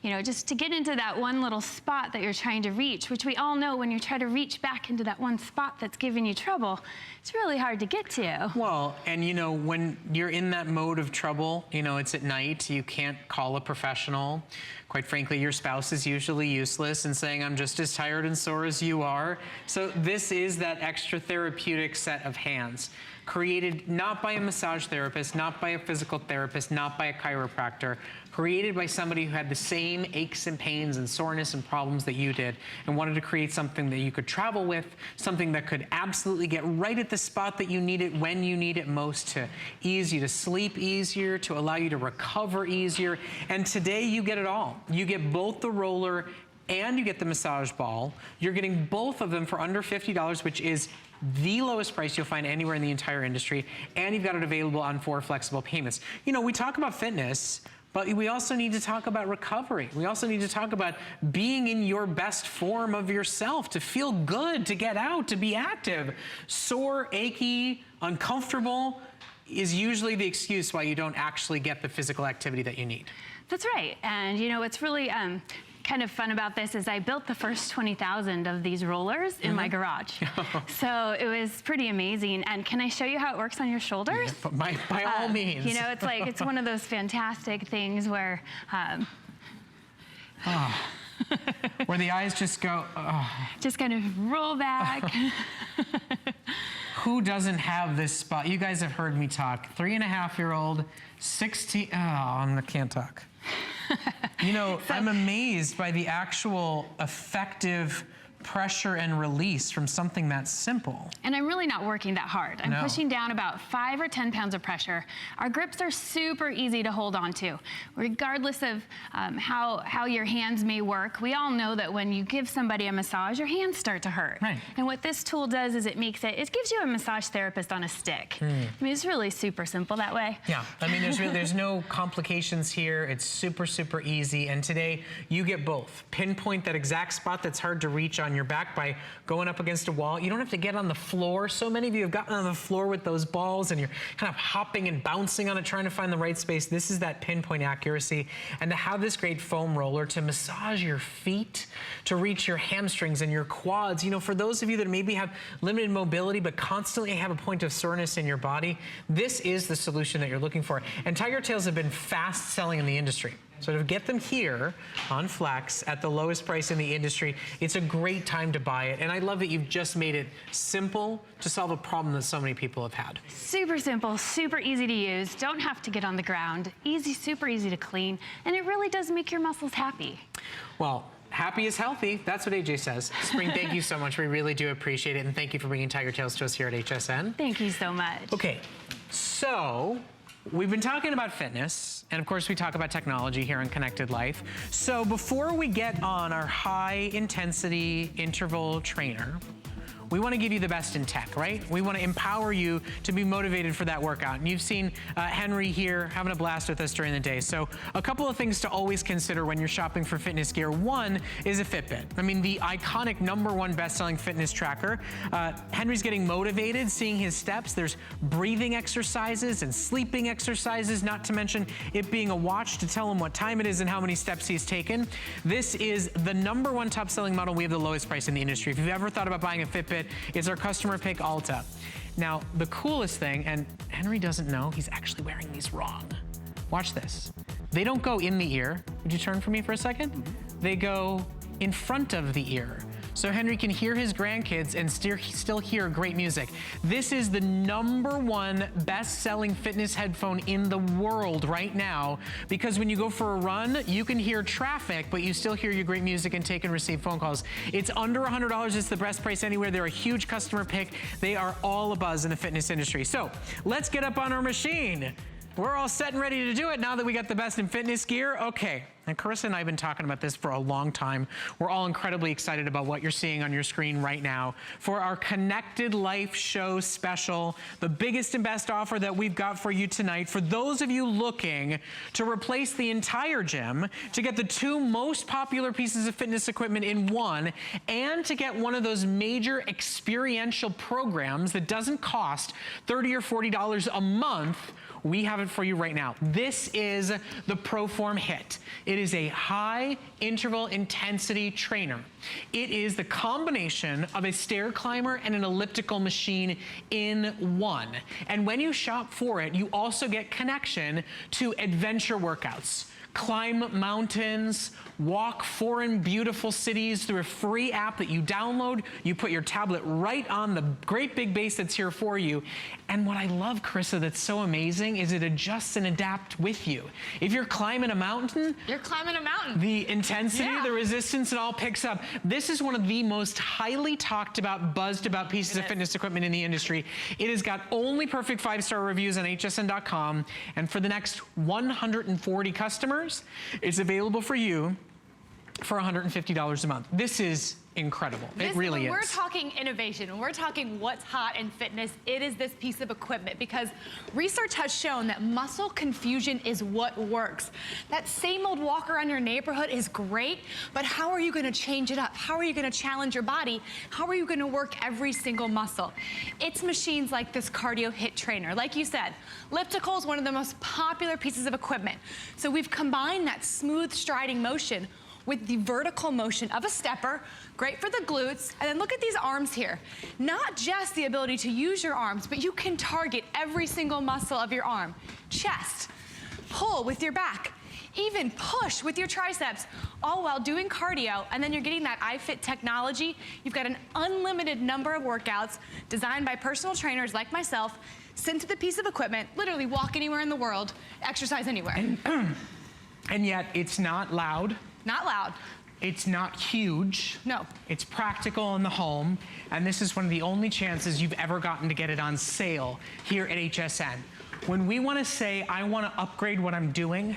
you know, just to get into that one little spot that you're trying to reach, which we all know when you try to reach back into that one spot that's giving you trouble, it's really hard to get to. Well, and you know, when you're in that mode of trouble, you know, it's at night, you can't call a professional. Quite frankly, your spouse is usually useless in saying, I'm just as tired and sore as you are. So this is that extra therapeutic set of hands, created not by a massage therapist, not by a physical therapist, not by a chiropractor, created by somebody who had the same aches and pains and soreness and problems that you did, and wanted to create something that you could travel with, something that could absolutely get right at the spot that you need it when you need it most, to ease you to sleep easier, to allow you to recover easier. And today you get it all. You get both the roller and you get the massage ball. You're getting both of them for under $50, which is the lowest price you'll find anywhere in the entire industry, and you've got it available on 4 flexible payments. You know, we talk about fitness, but we also need to talk about recovery. We also need to talk about being in your best form of yourself, to feel good, to get out, to be active. Sore, achy, uncomfortable is usually the excuse why you don't actually get the physical activity that you need. That's right, and you know, it's really kind of fun about this is I built the first 20,000 of these rollers in my garage. So it was pretty amazing. And can I show you how it works on your shoulders? Yeah, by all means. You know, it's like, it's one of those fantastic things where... where the eyes just go... just kind of roll back. Who doesn't have this spot? You guys have heard me talk. 3.5-year-old, 16... Oh, I can't talk. You know, I'm amazed by the actual effective pressure and release from something that simple. And I'm really not working that hard. I'm pushing down about 5 or 10 pounds of pressure. Our grips are super easy to hold on to, regardless of how your hands may work. We all know that when you give somebody a massage, your hands start to hurt. Right. And what this tool does is it gives you a massage therapist on a stick. I mean, it's really super simple that way. Yeah, I mean, there's no complications here. It's super, super easy. And today you get both. Pinpoint that exact spot that's hard to reach on your back by going up against a wall. You don't have to get on the floor. So many of you have gotten on the floor with those balls and you're kind of hopping and bouncing on it, trying to find the right space. This is that pinpoint accuracy. And to have this great foam roller to massage your feet, to reach your hamstrings and your quads. You know, for those of you that maybe have limited mobility but constantly have a point of soreness in your body, this is the solution that you're looking for. And Tiger Tails have been fast selling in the industry. So to get them here on Flex at the lowest price in the industry, it's a great time to buy it. And I love that you've just made it simple to solve a problem that so many people have had. Super simple, super easy to use, don't have to get on the ground, easy, super easy to clean, and it really does make your muscles happy. Well, happy is healthy. That's what AJ says. Spring, thank you so much. We really do appreciate it. And thank you for bringing Tiger Tails to us here at HSN. Thank you so much. Okay, so we've been talking about fitness, and of course we talk about technology here on Connected Life. So before we get on our high intensity interval trainer, we want to give you the best in tech, right? We want to empower you to be motivated for that workout. And you've seen Henry here having a blast with us during the day. So a couple of things to always consider when you're shopping for fitness gear. One is a Fitbit. I mean, the iconic #1 best-selling fitness tracker. Henry's getting motivated, seeing his steps. There's breathing exercises and sleeping exercises, not to mention it being a watch to tell him what time it is and how many steps he's taken. This is the #1 top-selling model. We have the lowest price in the industry. If you've ever thought about buying a Fitbit, it's our customer pick Alta. Now, the coolest thing, and Henry doesn't know, he's actually wearing these wrong. Watch this. They don't go in the ear. Would you turn for me for a second? They go in front of the ear. So Henry can hear his grandkids and still hear great music. This is the #1 best-selling fitness headphone in the world right now, because when you go for a run, you can hear traffic, but you still hear your great music and take and receive phone calls. It's under $100. It's the best price anywhere. They're a huge customer pick. They are all abuzz in the fitness industry. So let's get up on our machine. We're all set and ready to do it now that we got the best in fitness gear. Okay, and Carissa and I have been talking about this for a long time. We're all incredibly excited about what you're seeing on your screen right now for our Connected Life Show special, the biggest and best offer that we've got for you tonight. For those of you looking to replace the entire gym, to get the 2 most popular pieces of fitness equipment in one, and to get one of those major experiential programs that doesn't cost $30 or $40 a month, we have it for you right now. This is the ProForm HIT. It is a high interval intensity trainer. It is the combination of a stair climber and an elliptical machine in one. And when you shop for it, you also get connection to adventure workouts. Climb mountains, walk foreign beautiful cities through a free app that you download. You put your tablet right on the great big base that's here for you. And what I love, Carissa, that's so amazing is it adjusts and adapts with you. If you're climbing a mountain, You're climbing a mountain. the intensity, the resistance, it all picks up. This is one of the most highly talked about, buzzed about pieces of fitness equipment in the industry. It has got only perfect 5-star reviews on HSN.com. And for the next 140 customers, it's available for you for $150 a month. This is incredible. It really is. When we're talking innovation, when we're talking what's hot in fitness, it is this piece of equipment, because research has shown that muscle confusion is what works. That same old walk around your neighborhood is great, but how are you going to change it up? How are you going to challenge your body? How are you going to work every single muscle? It's machines like this Cardio HIT trainer. Like you said, elliptical is one of the most popular pieces of equipment. So we've combined that smooth striding motion with the vertical motion of a stepper, great for the glutes. And then look at these arms here. Not just the ability to use your arms, but you can target every single muscle of your arm. Chest, pull with your back, even push with your triceps, all while doing cardio. And then you're getting that iFit technology. You've got an unlimited number of workouts designed by personal trainers like myself, sent to the piece of equipment, literally walk anywhere in the world, exercise anywhere. And yet it's not loud. Not loud. It's not huge. No. It's practical in the home, and this is one of the only chances you've ever gotten to get it on sale here at HSN. When we want to say, I want to upgrade what I'm doing,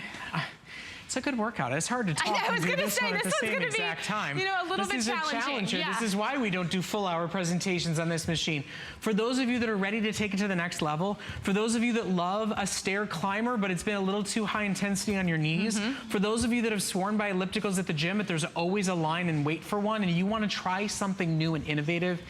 it's a good workout. It's hard to talk I was and do gonna this say, one at the this one's same gonna be, exact time. you know, a little bit This is challenging. a challenge here. Yeah. This is why we don't do full-hour presentations on this machine. For those of you that are ready to take it to the next level, for those of you that love a stair climber, but it's been a little too high intensity on your knees, for those of you that have sworn by ellipticals at the gym, but there's always a line and wait for one, and you want to try something new and innovative,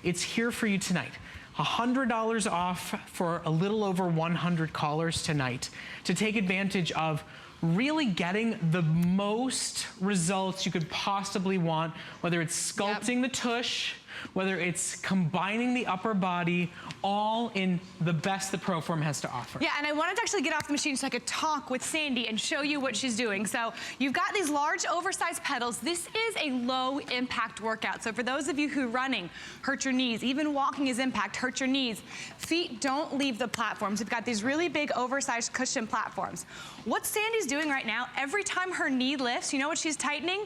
it's here for you tonight. $100 off for a little over 100 callers tonight to take advantage of really getting the most results you could possibly want, whether it's sculpting the tush, whether it's combining the upper body, all in the best that ProForm has to offer. Yeah, and I wanted to actually get off the machine so I could talk with Sandy and show you what she's doing. So you've got these large oversized pedals. This is a low impact workout. So for those of you who running hurt your knees, even walking is impact, hurt your knees, feet don't leave the platforms. We've got these really big oversized cushion platforms. What Sandy's doing right now, every time her knee lifts, you know what she's tightening?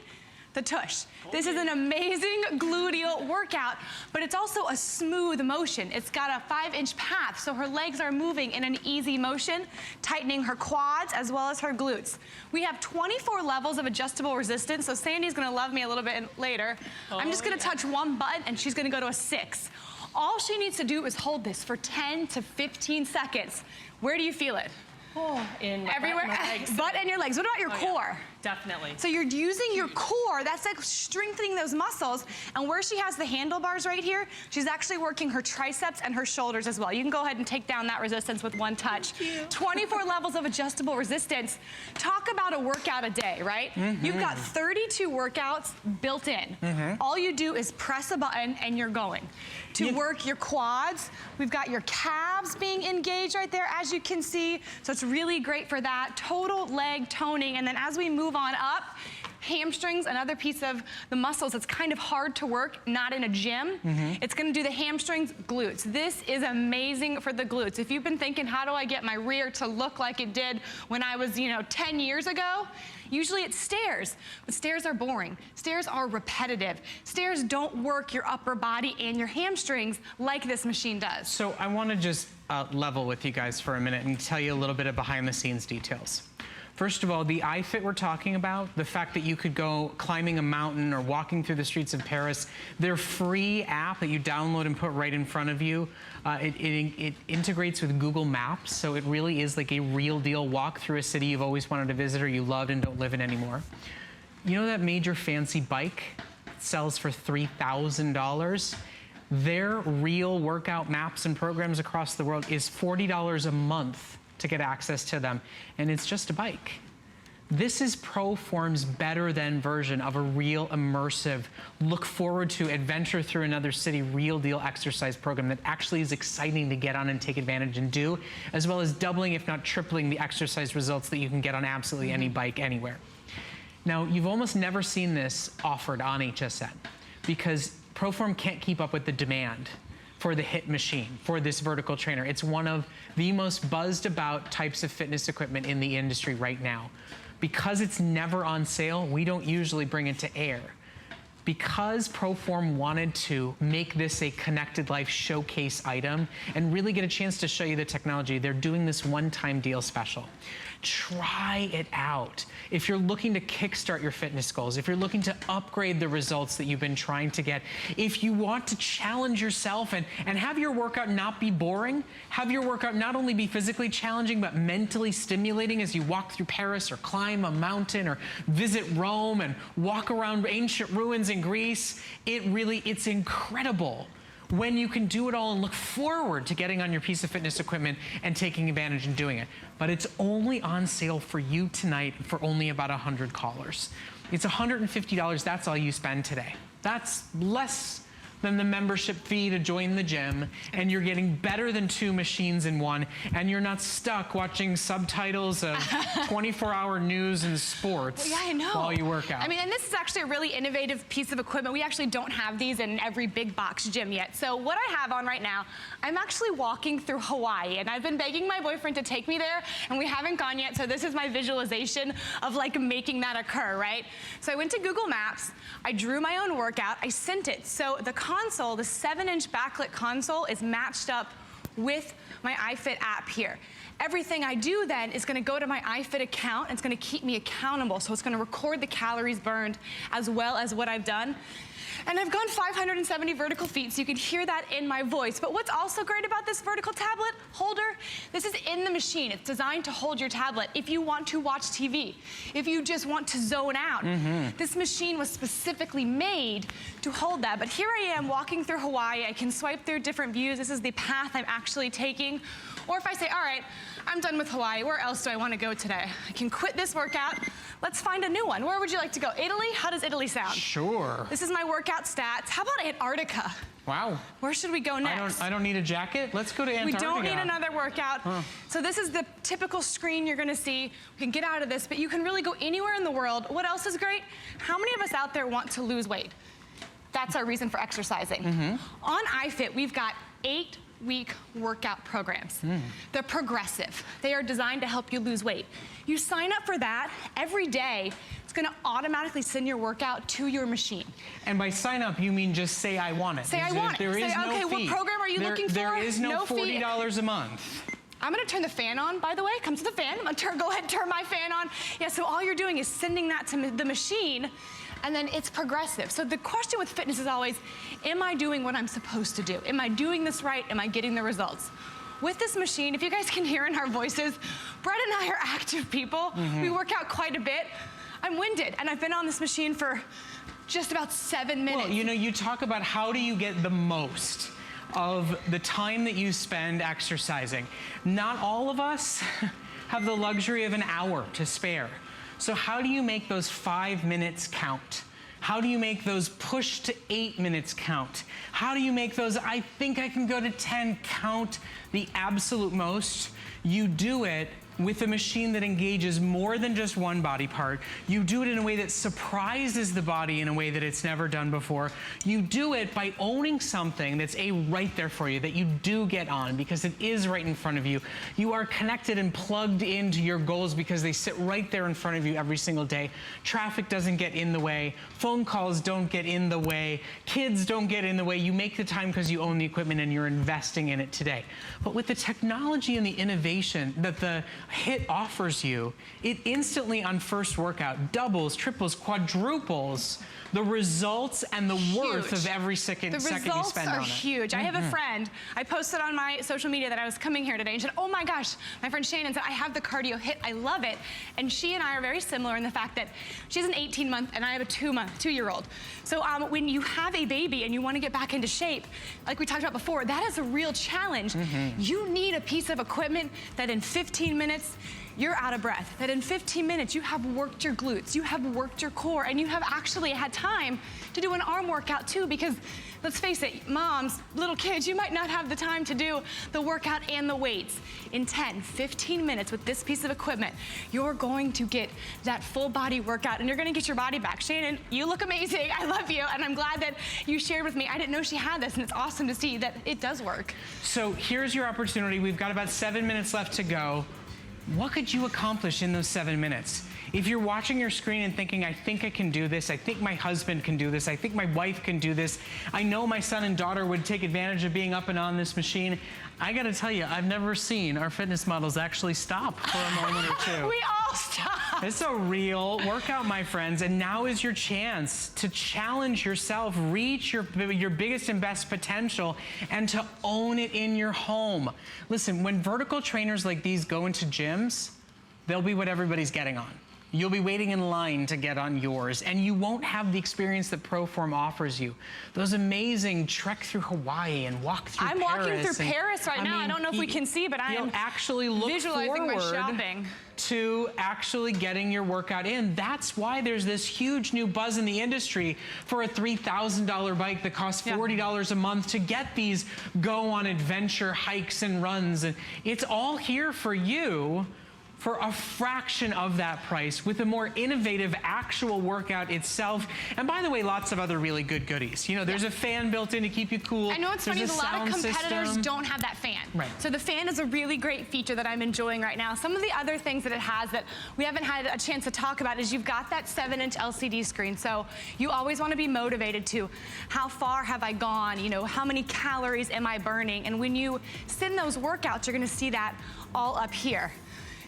The tush. This is an amazing gluteal workout, but it's also a smooth motion. It's got a 5-inch path, so her legs are moving in an easy motion, tightening her quads as well as her glutes. We have 24 levels of adjustable resistance, so Sandy's gonna love me a little bit later. I'm just gonna touch one button and she's gonna go to a 6. All she needs to do is hold this for 10 to 15 seconds. Where do you feel it? Oh, in my everywhere. Butt, my legs. Butt and your legs. What about your core? Yeah, definitely. So you're using your core. That's like strengthening those muscles. And where she has the handlebars right here, she's actually working her triceps and her shoulders as well. You can go ahead and take down that resistance with one touch. 24 levels of adjustable resistance. Talk about a workout a day, right? You've got 32 workouts built in. All you do is press a button and you're going. To work your quads, we've got your calves being engaged right there, as you can see. So it's really great for that. Total leg toning. And then as we move on up, hamstrings, another piece of the muscles that's kind of hard to work, not in a gym. It's gonna do the hamstrings, glutes. This is amazing for the glutes. If you've been thinking, how do I get my rear to look like it did when I was, 10 years ago? Usually it's stairs, but stairs are boring. Stairs are repetitive. Stairs don't work your upper body and your hamstrings like this machine does. So I want to just level with you guys for a minute and tell you a little bit of behind the scenes details. First of all, the iFit we're talking about, the fact that you could go climbing a mountain or walking through the streets of Paris, their free app that you download and put right in front of you, it integrates with Google Maps, so it really is like a real deal walk through a city you've always wanted to visit or you loved and don't live in anymore. You know that major fancy bike sells for $3,000? Their real workout maps and programs across the world is $40 a month to get access to them, and it's just a bike. This is ProForm's better than version of a real immersive, look forward to adventure through another city, real deal exercise program that actually is exciting to get on and take advantage and do, as well as doubling, if not tripling, the exercise results that you can get on absolutely any bike anywhere. Now, you've almost never seen this offered on HSN because ProForm can't keep up with the demand for the HIIT machine, for this vertical trainer. It's one of the most buzzed about types of fitness equipment in the industry right now. Because it's never on sale, we don't usually bring it to air. Because ProForm wanted to make this a connected life showcase item and really get a chance to show you the technology, they're doing this one-time deal special. Try it out. If you're looking to kickstart your fitness goals, if you're looking to upgrade the results that you've been trying to get, if you want to challenge yourself and have your workout not be boring, have your workout not only be physically challenging, but mentally stimulating as you walk through Paris or climb a mountain or visit Rome and walk around ancient ruins in Greece, it's incredible when you can do it all and look forward to getting on your piece of fitness equipment and taking advantage and doing it. But it's only on sale for you tonight for only about 100 callers. It's $150, that's all you spend today. That's less than the membership fee to join the gym, and you're getting better than 2 machines in one, and you're not stuck watching subtitles of 24-hour news and sports while you work out. I mean, and this is actually a really innovative piece of equipment. We actually don't have these in every big box gym yet. So what I have on right now, I'm actually walking through Hawaii, and I've been begging my boyfriend to take me there, and we haven't gone yet, so this is my visualization of like making that occur, right? So I went to Google Maps, I drew my own workout, I sent it. So the console, the 7-inch backlit console, is matched up with my iFit app here. Everything I do then is gonna go to my iFit account, and it's gonna keep me accountable. So it's gonna record the calories burned as well as what I've done. And I've gone 570 vertical feet, so you can hear that in my voice. But what's also great about this vertical tablet holder, this is in the machine. It's designed to hold your tablet if you want to watch TV, if you just want to zone out. This machine was specifically made to hold that. But here I am walking through Hawaii. I can swipe through different views. This is the path I'm actually taking. Or if I say, all right, I'm done with Hawaii, where else do I want to go today? I can quit this workout. Let's find a new one. Where would you like to go? Italy? How does Italy sound? Sure. This is my workout stats. How about Antarctica? Wow. Where should we go next? I don't need a jacket. Let's go to Antarctica. We don't need another workout. So this is the typical screen you're gonna see. We can get out of this, but you can really go anywhere in the world. What else is great? How many of us out there want to lose weight? That's our reason for exercising. On iFit, we've got 8-week workout programs. They're progressive. They are designed to help you lose weight. You sign up for that every day. It's gonna automatically send your workout to your machine. And by sign up, you mean just say I want it. Say I want it. There is no okay, fee. what program are you looking for? There is no fee. $40 a month. I'm gonna turn the fan on, by the way. Comes with the fan. I'm gonna go ahead and turn my fan on. Yeah, so all you're doing is sending that to the machine, and then it's progressive. So the question with fitness is always, am I doing what I'm supposed to do? Am I doing this right? Am I getting the results? With this machine, if you guys can hear in our voices, Brett and I are active people. We work out quite a bit. I'm winded, and I've been on this machine for just about 7 minutes. Well, you know, you talk about how do you get the most of the time that you spend exercising. Not all of us have the luxury of an hour to spare. So how do you make those 5 minutes count? How do you make those push to 8 minutes count? How do you make those I think I can go to 10 count the absolute most? You do it with a machine that engages more than just one body part. You do it in a way that surprises the body in a way that it's never done before. You do it by owning something that's right there for you, that you do get on because it is right in front of you. You are connected and plugged into your goals because they sit right there in front of you every single day. Traffic doesn't get in the way. Phone calls don't get in the way. Kids don't get in the way. You make the time because you own the equipment and you're investing in it today. But with the technology and the innovation that the HIT offers you, it instantly on first workout doubles, triples, quadruples the results and the worth of every second you spend on it. The results are huge. I have a friend, I posted on my social media that I was coming here today and said, oh my gosh, my friend Shannon said, I have the cardio HIT, I love it. And she and I are very similar in the fact that she's an 18-month and I have a 2-year-old. So when you have a baby and you want to get back into shape, like we talked about before, that is a real challenge. You need a piece of equipment that in 15 minutes, you're out of breath, that in 15 minutes you have worked your glutes, you have worked your core, and you have actually had time to do an arm workout too, because let's face it, moms, little kids, you might not have the time to do the workout and the weights. In 10, 15 minutes with this piece of equipment, you're going to get that full body workout and you're gonna get your body back. Shannon, you look amazing, I love you, and I'm glad that you shared with me. I didn't know she had this, and it's awesome to see that it does work. So here's your opportunity. We've got about 7 minutes left to go. What could you accomplish in those 7 minutes? If you're watching your screen and thinking, I think I can do this, I think my husband can do this, I think my wife can do this, I know my son and daughter would take advantage of being up and on this machine, I gotta tell you, I've never seen our fitness models actually stop for a moment or two. We all stop. It's a real workout, my friends, and now is your chance to challenge yourself, reach your biggest and best potential, and to own it in your home. Listen, when vertical trainers like these go into gyms, they'll be what everybody's getting on. You'll be waiting in line to get on yours, and you won't have the experience that ProForm offers you. Those amazing trek through Hawaii and walk through Paris. I'm walking through Paris right now. I don't know if we can see, but I am actually look visualizing my shopping to actually getting your workout in. That's why there's this huge new buzz in the industry for a $3,000 bike that costs $40 a month to get these go on adventure hikes and runs. And it's all here for you for a fraction of that price with a more innovative actual workout itself. And by the way, lots of other really good goodies. You know, there's a fan built in to keep you cool. I know it's funny, a lot of competitors don't have that fan. Right. So the fan is a really great feature that I'm enjoying right now. Some of the other things that it has that we haven't had a chance to talk about is you've got that 7-inch LCD screen. So you always want to be motivated to how far have I gone? You know, how many calories am I burning? And when you send those workouts, you're going to see that all up here.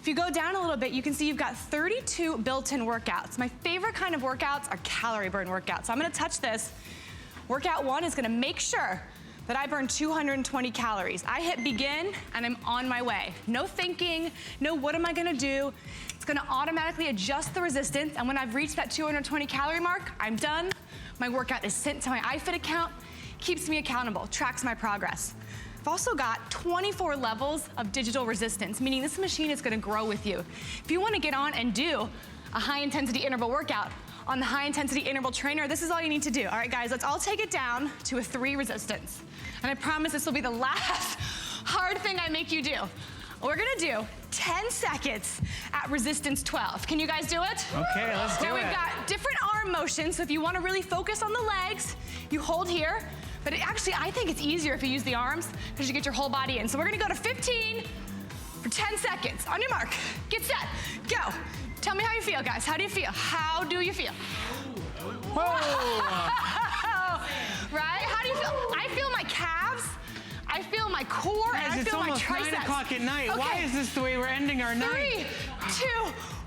If you go down a little bit, you can see you've got 32 built-in workouts. My favorite kind of workouts are calorie burn workouts. So I'm gonna touch this. Workout 1 is gonna make sure that I burn 220 calories. I hit begin and I'm on my way. No thinking, no what am I gonna do? It's gonna automatically adjust the resistance, and when I've reached that 220 calorie mark, I'm done. My workout is sent to my iFit account, keeps me accountable, tracks my progress. I've also got 24 levels of digital resistance, meaning this machine is gonna grow with you. If you wanna get on and do a high intensity interval workout on the high intensity interval trainer, this is all you need to do. All right, guys, let's all take it down to a 3 resistance. And I promise this will be the last hard thing I make you do. We're gonna do 10 seconds at resistance 12. Can you guys do it? Okay, let's do it. Now we've got different arm motions, so if you wanna really focus on the legs, you hold here. But actually, I think it's easier if you use the arms because you get your whole body in. So we're gonna go to 15 for 10 seconds. On your mark, get set, go. Tell me how you feel, guys. How do you feel? How do you feel? Whoa! Right? How do you feel? I feel my calves. I feel my core, and I feel my triceps. It's almost 9 o'clock at night. Okay. Why is this the way we're ending our night? 3,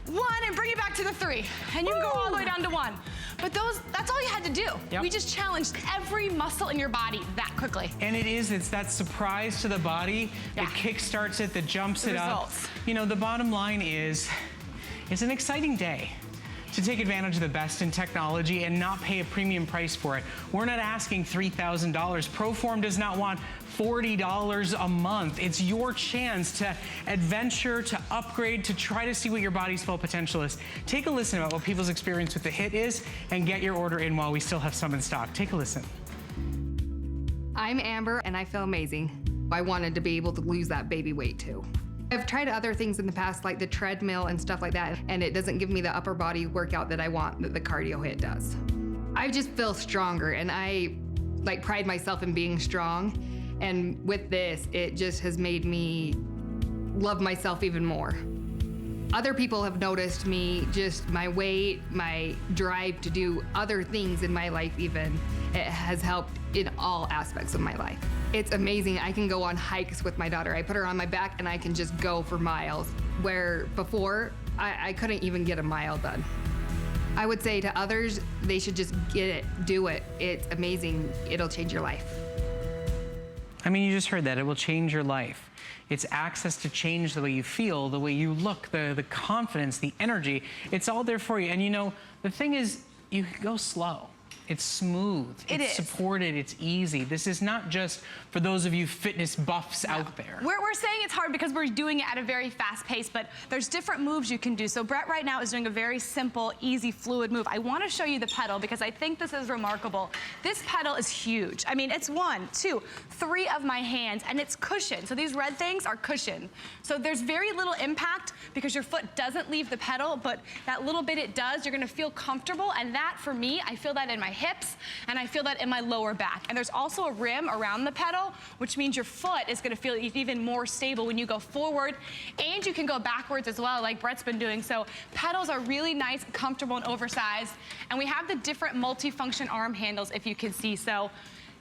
2, 1, and bring it back to the 3. And you can go all the way down to 1. But that's all you had to do. Yep. We just challenged every muscle in your body that quickly. And it's that surprise to the body that kickstarts it, that jumps it up. You know, the bottom line is, it's an exciting day to take advantage of the best in technology and not pay a premium price for it. We're not asking $3,000. ProForm does not want $40 a month. It's your chance to adventure, to upgrade, to try to see what your body's full potential is. Take a listen about what people's experience with the HIT is and get your order in while we still have some in stock. Take a listen. I'm Amber and I feel amazing. I wanted to be able to lose that baby weight too. I've tried other things in the past, like the treadmill and stuff like that, and it doesn't give me the upper body workout that I want that the cardio hit does. I just feel stronger, and I pride myself in being strong. And with this, it just has made me love myself even more. Other people have noticed me, just my weight, my drive to do other things in my life even. It has helped in all aspects of my life. It's amazing. I can go on hikes with my daughter. I put her on my back and I can just go for miles, where before I couldn't even get a mile done. I would say to others, they should just get it, do it. It's amazing. It'll change your life. I mean, you just heard that. It will change your life. It's access to change the way you feel, the way you look, the confidence, the energy. It's all there for you. And you know, the thing is, you can go slow. It's smooth, it's supported, it's easy. This is not just for those of you fitness buffs out there. We're saying it's hard because we're doing it at a very fast pace, but there's different moves you can do. So Brett right now is doing a very simple, easy, fluid move. I want to show you the pedal because I think this is remarkable. This pedal is huge. I mean, it's 1, 2, 3 of my hands, and it's cushioned. So these red things are cushioned. So there's very little impact because your foot doesn't leave the pedal, but that little bit it does, you're going to feel comfortable. And that, for me, I feel that in my hips, and I feel that in my lower back. And there's also a rim around the pedal, which means your foot is gonna feel even more stable when you go forward, and you can go backwards as well, like Brett's been doing. So pedals are really nice, comfortable, and oversized. And we have the different multi-function arm handles, if you can see. So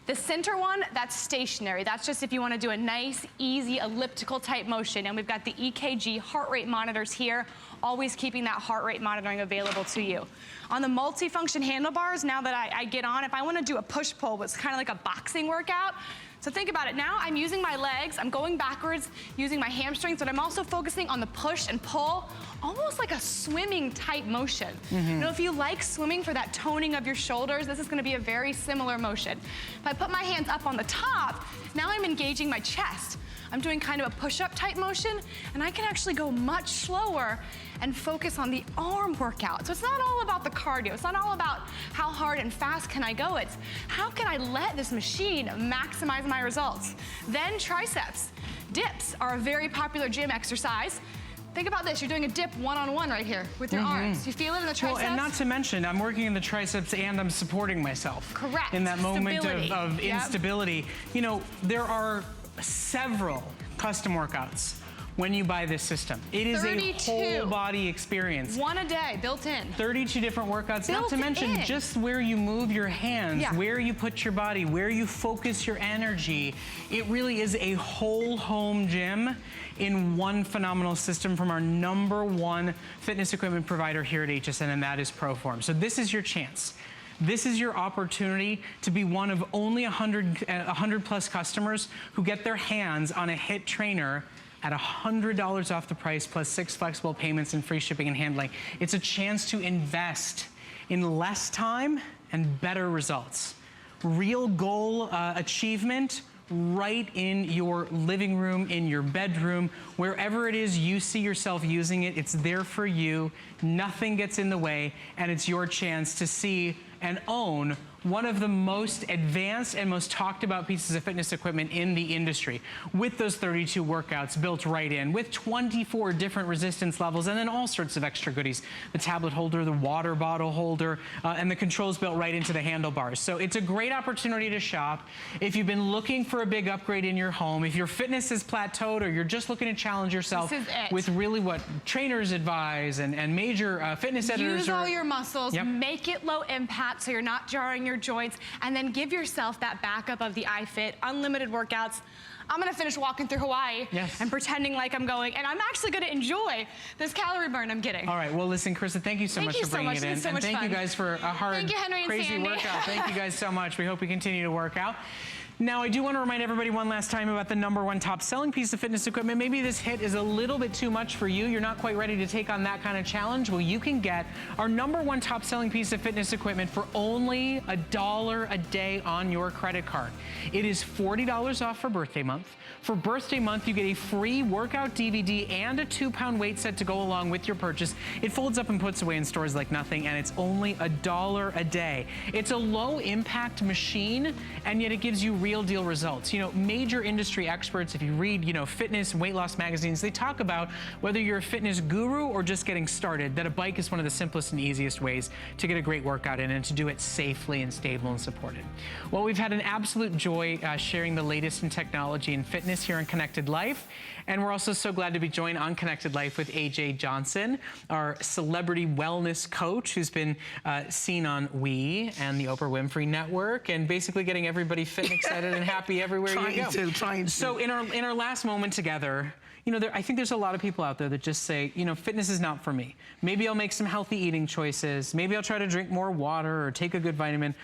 the center one, that's stationary. That's just if you want to do a nice, easy, elliptical type motion. And we've got the EKG heart rate monitors here, always keeping that heart rate monitoring available to you. On the multi-function handlebars, now that I get on, if I want to do a push-pull, it's kind of like a boxing workout. So think about it. Now I'm using my legs, I'm going backwards, using my hamstrings, but I'm also focusing on the push and pull, almost like a swimming type motion. You know, if you like swimming for that toning of your shoulders, this is gonna be a very similar motion. If I put my hands up on the top, now I'm engaging my chest. I'm doing kind of a push-up type motion, and I can actually go much slower and focus on the arm workout. So it's not all about the cardio. It's not all about how hard and fast can I go. It's how can I let this machine maximize my results. Then triceps. Dips are a very popular gym exercise. Think about this, you're doing a dip one-on-one right here with your arms. You feel it in the triceps? Well, and not to mention, I'm working in the triceps and I'm supporting myself. Correct. In that moment Stability. of instability. You know, there are several custom workouts when you buy this system. It is 32. a whole body experience. 1 a day, built in. 32 different workouts, not to mention in. just where you move your hands, Yeah. where you put your body, where you focus your energy. It really is a whole home gym in one phenomenal system from our +1 fitness equipment provider here at HSN, and that is ProForm. So this is your chance. This is your opportunity to be one of only 100 plus customers who get their hands on a HIIT trainer at $100 off the price, plus 6 flexible payments and free shipping and handling. It's a chance to invest in less time and better results. Real goal achievement right in your living room, in your bedroom, wherever it is you see yourself using it, it's there for you. Nothing gets in the way, and it's your chance to see and own one of the most advanced and most talked about pieces of fitness equipment in the industry, with those 32 workouts built right in, with 24 different resistance levels, and then all sorts of extra goodies. The tablet holder, the water bottle holder, and the controls built right into the handlebars. So it's a great opportunity to shop. If you've been looking for a big upgrade in your home, if your fitness has plateaued, or you're just looking to challenge yourself with really what trainers advise and major fitness editors. Use all your muscles, Yep. make it low impact so you're not jarring your joints, and then give yourself that backup of the iFit, unlimited workouts. I'm gonna finish walking through Hawaii and pretending like I'm going, and I'm actually gonna enjoy this calorie burn I'm getting. All right, well listen, Krista, thank you so much for bringing it in. So and much thank fun. you guys for a hard, Thank you, Henry and crazy Sandy. workout. Thank you guys so much. We hope we continue to work out. Now, I do want to remind everybody one last time about the #1 top selling piece of fitness equipment. Maybe this HIIT is a little bit too much for you. You're not quite ready to take on that kind of challenge. Well, you can get our #1 top selling piece of fitness equipment for only $1 a day on your credit card. It is $40 off for birthday month. For birthday month, you get a free workout DVD and a 2-pound weight set to go along with your purchase. It folds up and puts away in stores like nothing, and it's only $1 a day. It's a low impact machine, and yet it gives you real real deal results. You know, major industry experts, if you read, you know, fitness and weight loss magazines, they talk about whether you're a fitness guru or just getting started, that a bike is one of the simplest and easiest ways to get a great workout in and to do it safely and stable and supported. Well, we've had an absolute joy sharing the latest in technology and fitness here on Connected Life. And we're also so glad to be joined on Connected Life with AJ Johnson, our celebrity wellness coach who's been seen on We and the Oprah Winfrey Network and basically getting everybody fit and excited and happy everywhere you go. Trying to. So in our last moment together, you know, I think there's a lot of people out there that just say, you know, fitness is not for me. Maybe I'll make some healthy eating choices. Maybe I'll try to drink more water or take a good vitamin.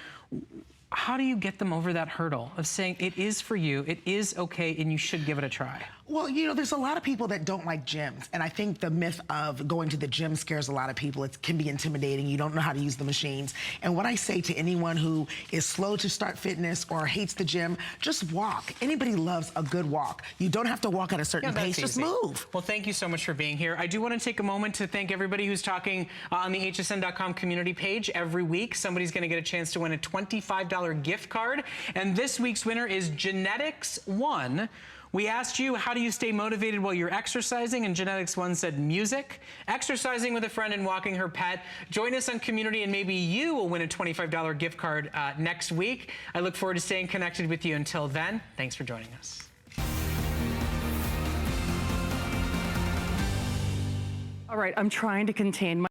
How do you get them over that hurdle of saying it is for you, it is okay, and you should give it a try? Well, you know, there's a lot of people that don't like gyms. And I think the myth of going to the gym scares a lot of people. It can be intimidating. You don't know how to use the machines. And what I say to anyone who is slow to start fitness or hates the gym, just walk. Anybody loves a good walk. You don't have to walk at a certain pace. Just move. Well, thank you so much for being here. I do want to take a moment to thank everybody who's talking on the hsn.com community page. Every week, somebody's going to get a chance to win a $25 gift card. And this week's winner is Genetics 1. We asked you, how do you stay motivated while you're exercising? And Genetics 1 said music, exercising with a friend, and walking her pet. Join us on Community, and maybe you will win a $25 gift card next week. I look forward to staying connected with you. Until then, thanks for joining us. All right, I'm trying to contain